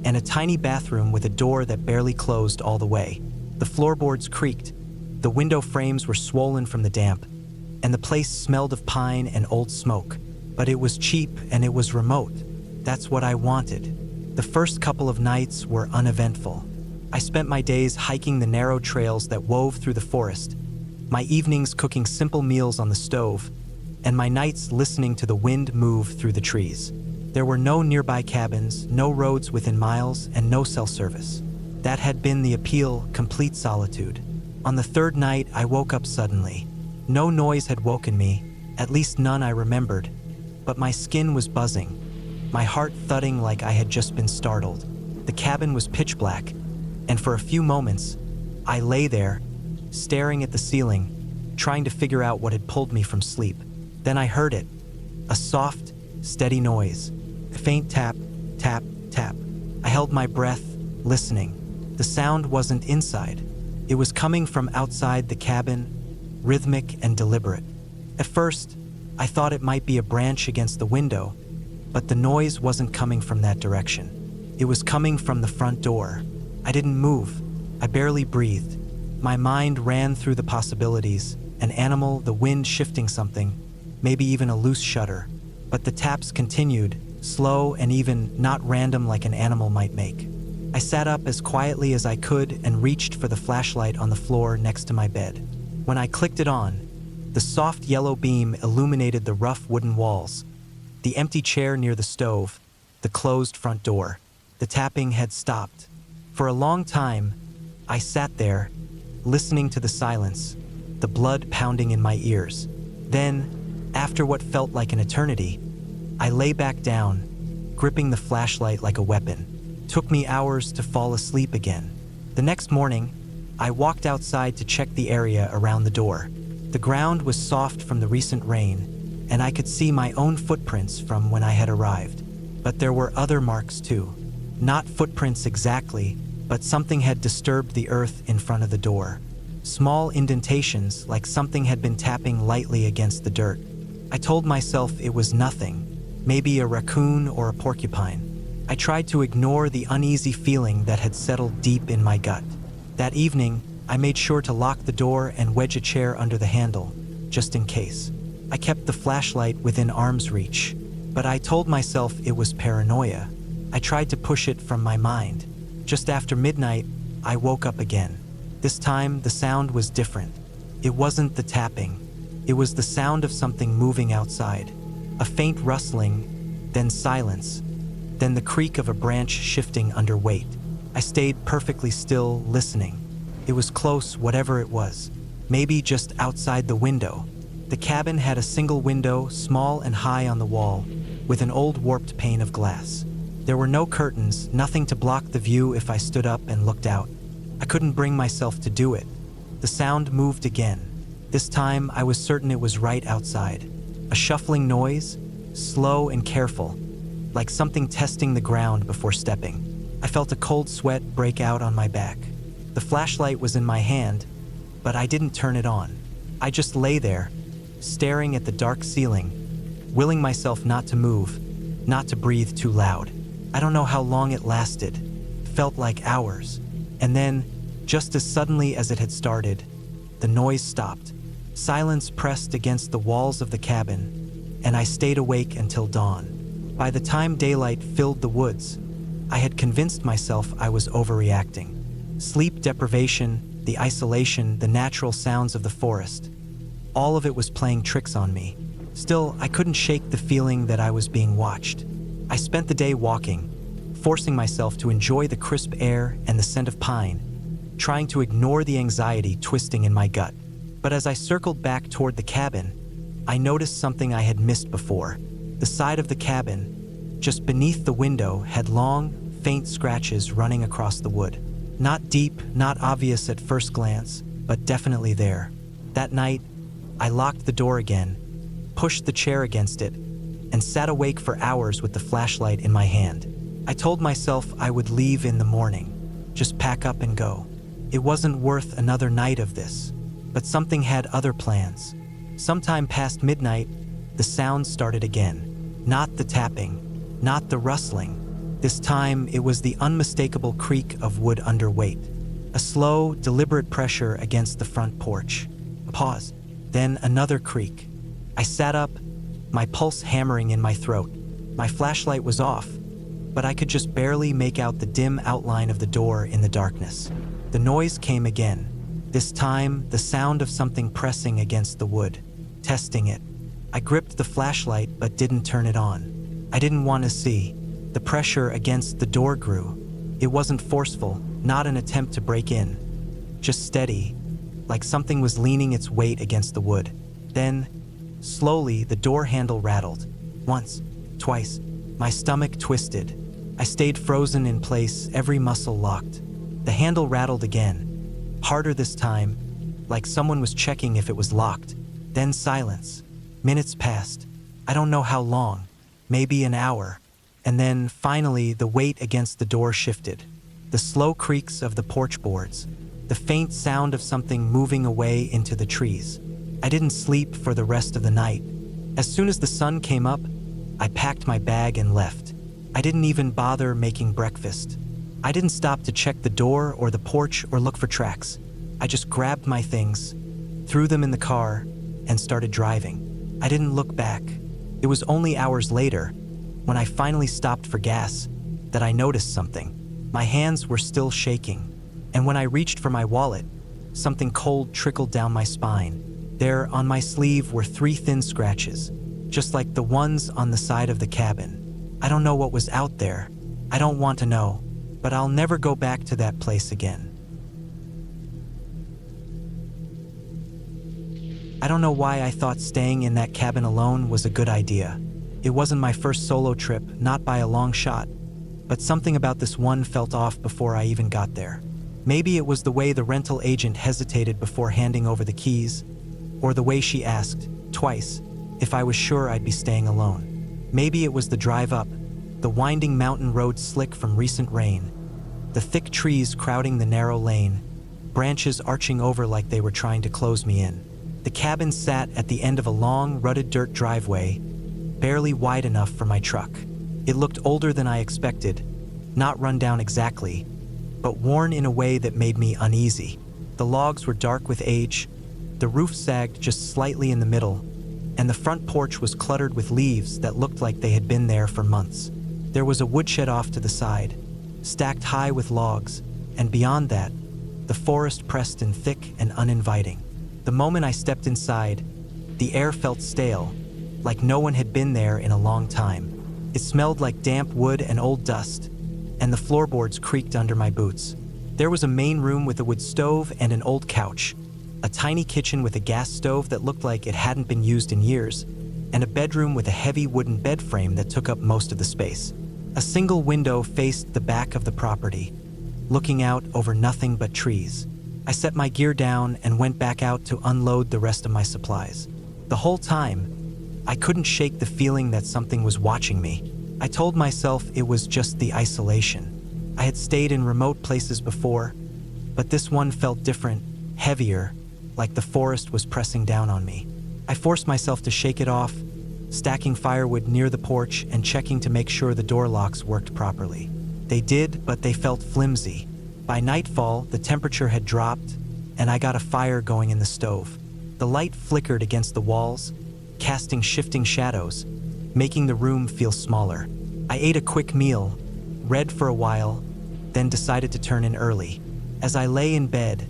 and a tiny bathroom with a door that barely closed all the way. The floorboards creaked, the window frames were swollen from the damp, and the place smelled of pine and old smoke. But it was cheap and it was remote. That's what I wanted. The first couple of nights were uneventful. I spent my days hiking the narrow trails that wove through the forest, my evenings cooking simple meals on the stove, and my nights listening to the wind move through the trees. There were no nearby cabins, no roads within miles, and no cell service. That had been the appeal, complete solitude. On the third night, I woke up suddenly. No noise had woken me, at least none I remembered, but my skin was buzzing, my heart thudding like I had just been startled. The cabin was pitch black, and for a few moments, I lay there, staring at the ceiling, trying to figure out what had pulled me from sleep. Then I heard it, a soft, steady noise, a faint tap, tap, tap. I held my breath, listening. The sound wasn't inside. It was coming from outside the cabin, rhythmic and deliberate. At first, I thought it might be a branch against the window, but the noise wasn't coming from that direction. It was coming from the front door. I didn't move. I barely breathed. My mind ran through the possibilities, an animal, the wind shifting something, maybe even a loose shutter. But the taps continued, slow and even not random like an animal might make. I sat up as quietly as I could and reached for the flashlight on the floor next to my bed. When I clicked it on, the soft yellow beam illuminated the rough wooden walls, the empty chair near the stove, the closed front door. The tapping had stopped. For a long time, I sat there, listening to the silence, the blood pounding in my ears. Then, after what felt like an eternity, I lay back down, gripping the flashlight like a weapon. It took me hours to fall asleep again. The next morning, I walked outside to check the area around the door. The ground was soft from the recent rain, and I could see my own footprints from when I had arrived. But there were other marks too. Not footprints exactly, but something had disturbed the earth in front of the door. Small indentations, like something had been tapping lightly against the dirt. I told myself it was nothing, maybe a raccoon or a porcupine. I tried to ignore the uneasy feeling that had settled deep in my gut. That evening, I made sure to lock the door and wedge a chair under the handle, just in case. I kept the flashlight within arm's reach, But I told myself it was paranoia. I tried to push it from my mind. Just after midnight, I woke up again. This time, the sound was different. It wasn't the tapping. It was the sound of something moving outside. A faint rustling, then silence, then the creak of a branch shifting under weight. I stayed perfectly still, listening. It was close, whatever it was. Maybe just outside the window. The cabin had a single window, small and high on the wall, with an old warped pane of glass. There were no curtains, nothing to block the view if I stood up and looked out. I couldn't bring myself to do it. The sound moved again. This time, I was certain it was right outside. A shuffling noise, slow and careful, like something testing the ground before stepping. I felt a cold sweat break out on my back. The flashlight was in my hand, but I didn't turn it on. I just lay there, staring at the dark ceiling, willing myself not to move, not to breathe too loud. I don't know how long it lasted. It felt like hours. And then, just as suddenly as it had started, the noise stopped. Silence pressed against the walls of the cabin, and I stayed awake until dawn. By the time daylight filled the woods, I had convinced myself I was overreacting. Sleep deprivation, the isolation, the natural sounds of the forest. All of it was playing tricks on me. Still, I couldn't shake the feeling that I was being watched. I spent the day walking, forcing myself to enjoy the crisp air and the scent of pine, trying to ignore the anxiety twisting in my gut. But as I circled back toward the cabin, I noticed something I had missed before. The side of the cabin, just beneath the window, had long, faint scratches running across the wood. Not deep, not obvious at first glance, but definitely there. That night, I locked the door again, pushed the chair against it, and sat awake for hours with the flashlight in my hand. I told myself I would leave in the morning, just pack up and go. It wasn't worth another night of this, but something had other plans. Sometime past midnight, the sound started again. Not the tapping, not the rustling. This time, it was the unmistakable creak of wood under weight. A slow, deliberate pressure against the front porch. A pause, then another creak. I sat up, my pulse hammering in my throat. My flashlight was off, but I could just barely make out the dim outline of the door in the darkness. The noise came again. This time, the sound of something pressing against the wood, testing it. I gripped the flashlight but didn't turn it on. I didn't want to see. The pressure against the door grew. It wasn't forceful, not an attempt to break in. Just steady, like something was leaning its weight against the wood. Then, slowly, the door handle rattled. Once, twice. My stomach twisted. I stayed frozen in place, every muscle locked. The handle rattled again, harder this time, like someone was checking if it was locked. Then silence. Minutes passed. I don't know how long, maybe an hour. And then, finally, the weight against the door shifted. The slow creaks of the porch boards, the faint sound of something moving away into the trees. I didn't sleep for the rest of the night. As soon as the sun came up, I packed my bag and left. I didn't even bother making breakfast. I didn't stop to check the door or the porch or look for tracks. I just grabbed my things, threw them in the car, and started driving. I didn't look back. It was only hours later, when I finally stopped for gas, that I noticed something. My hands were still shaking, and when I reached for my wallet, something cold trickled down my spine. There, on my sleeve, were 3 thin scratches, just like the ones on the side of the cabin. I don't know what was out there. I don't want to know, but I'll never go back to that place again. I don't know why I thought staying in that cabin alone was a good idea. It wasn't my first solo trip, not by a long shot, but something about this one felt off before I even got there. Maybe it was the way the rental agent hesitated before handing over the keys, or the way she asked, twice, if I was sure I'd be staying alone. Maybe it was the drive up, the winding mountain road slick from recent rain, the thick trees crowding the narrow lane, branches arching over like they were trying to close me in. The cabin sat at the end of a long, rutted dirt driveway, barely wide enough for my truck. It looked older than I expected, not run down exactly, but worn in a way that made me uneasy. The logs were dark with age, the roof sagged just slightly in the middle, and and the front porch was cluttered with leaves that looked like they had been there for months. There was a woodshed off to the side, stacked high with logs, and beyond that, the forest pressed in thick and uninviting. The moment I stepped inside, the air felt stale, like no one had been there in a long time. It smelled like damp wood and old dust, and the floorboards creaked under my boots. There was a main room with a wood stove and an old couch, a tiny kitchen with a gas stove that looked like it hadn't been used in years, and a bedroom with a heavy wooden bed frame that took up most of the space. A single window faced the back of the property, looking out over nothing but trees. I set my gear down and went back out to unload the rest of my supplies. The whole time, I couldn't shake the feeling that something was watching me. I told myself it was just the isolation. I had stayed in remote places before, but this one felt different, heavier, like the forest was pressing down on me. I forced myself to shake it off, stacking firewood near the porch and checking to make sure the door locks worked properly. They did, but they felt flimsy. By nightfall, the temperature had dropped, and I got a fire going in the stove. The light flickered against the walls, casting shifting shadows, making the room feel smaller. I ate a quick meal, read for a while, then decided to turn in early. As I lay in bed,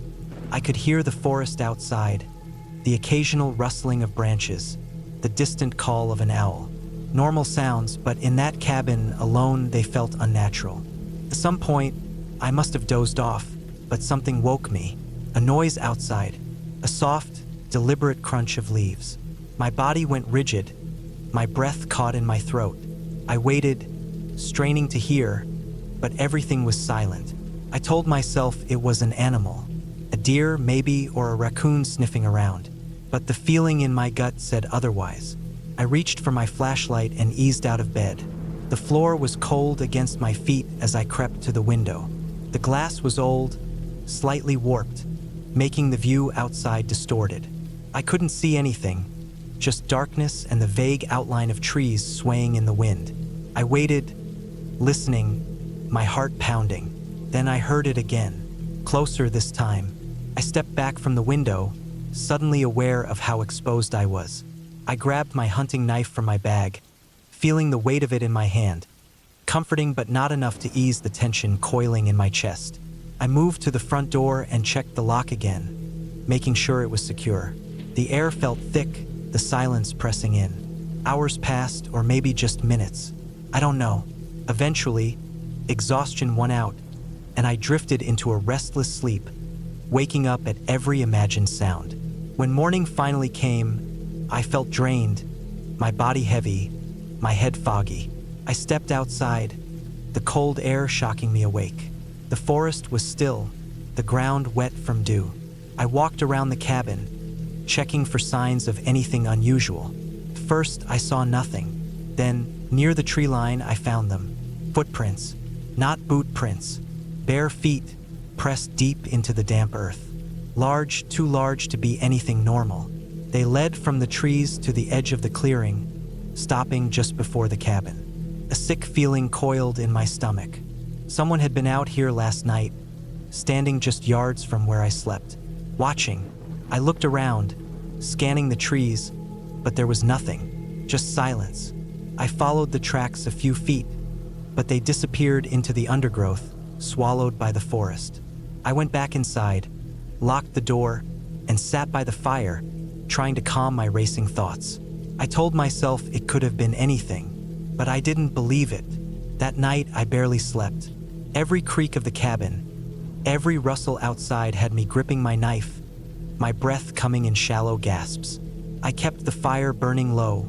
I could hear the forest outside, the occasional rustling of branches, the distant call of an owl. Normal sounds, but in that cabin alone they felt unnatural. At some point, I must have dozed off, but something woke me. A noise outside, a soft, deliberate crunch of leaves. My body went rigid, my breath caught in my throat. I waited, straining to hear, but everything was silent. I told myself it was an animal, a deer maybe, or a raccoon sniffing around, but the feeling in my gut said otherwise. I reached for my flashlight and eased out of bed. The floor was cold against my feet as I crept to the window. The glass was old, slightly warped, making the view outside distorted. I couldn't see anything, just darkness and the vague outline of trees swaying in the wind. I waited, listening, my heart pounding. Then I heard it again, closer this time. I stepped back from the window, suddenly aware of how exposed I was. I grabbed my hunting knife from my bag, feeling the weight of it in my hand, comforting but not enough to ease the tension coiling in my chest. I moved to the front door and checked the lock again, making sure it was secure. The air felt thick, the silence pressing in. Hours passed, or maybe just minutes. I don't know. Eventually, exhaustion won out, and I drifted into a restless sleep, waking up at every imagined sound. When morning finally came, I felt drained, my body heavy, my head foggy. I stepped outside, the cold air shocking me awake. The forest was still, the ground wet from dew. I walked around the cabin, checking for signs of anything unusual. First, I saw nothing. Then, near the tree line, I found them. Footprints, not boot prints. Bare feet, pressed deep into the damp earth. Large, too large to be anything normal. They led from the trees to the edge of the clearing, stopping just before the cabin. A sick feeling coiled in my stomach. Someone had been out here last night, standing just yards from where I slept, watching. I looked around, scanning the trees, but there was nothing, just silence. I followed the tracks a few feet, but they disappeared into the undergrowth, swallowed by the forest. I went back inside, locked the door, and sat by the fire, trying to calm my racing thoughts. I told myself it could have been anything, but I didn't believe it. That night, I barely slept. Every creak of the cabin, every rustle outside had me gripping my knife, my breath coming in shallow gasps. I kept the fire burning low,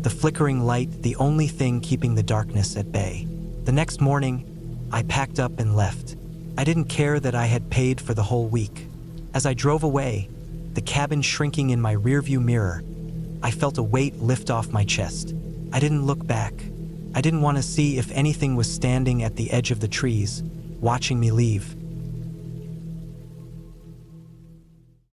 the flickering light the only thing keeping the darkness at bay. The next morning, I packed up and left. I didn't care that I had paid for the whole week. As I drove away, the cabin shrinking in my rearview mirror, I felt a weight lift off my chest. I didn't look back. I didn't want to see if anything was standing at the edge of the trees, watching me leave.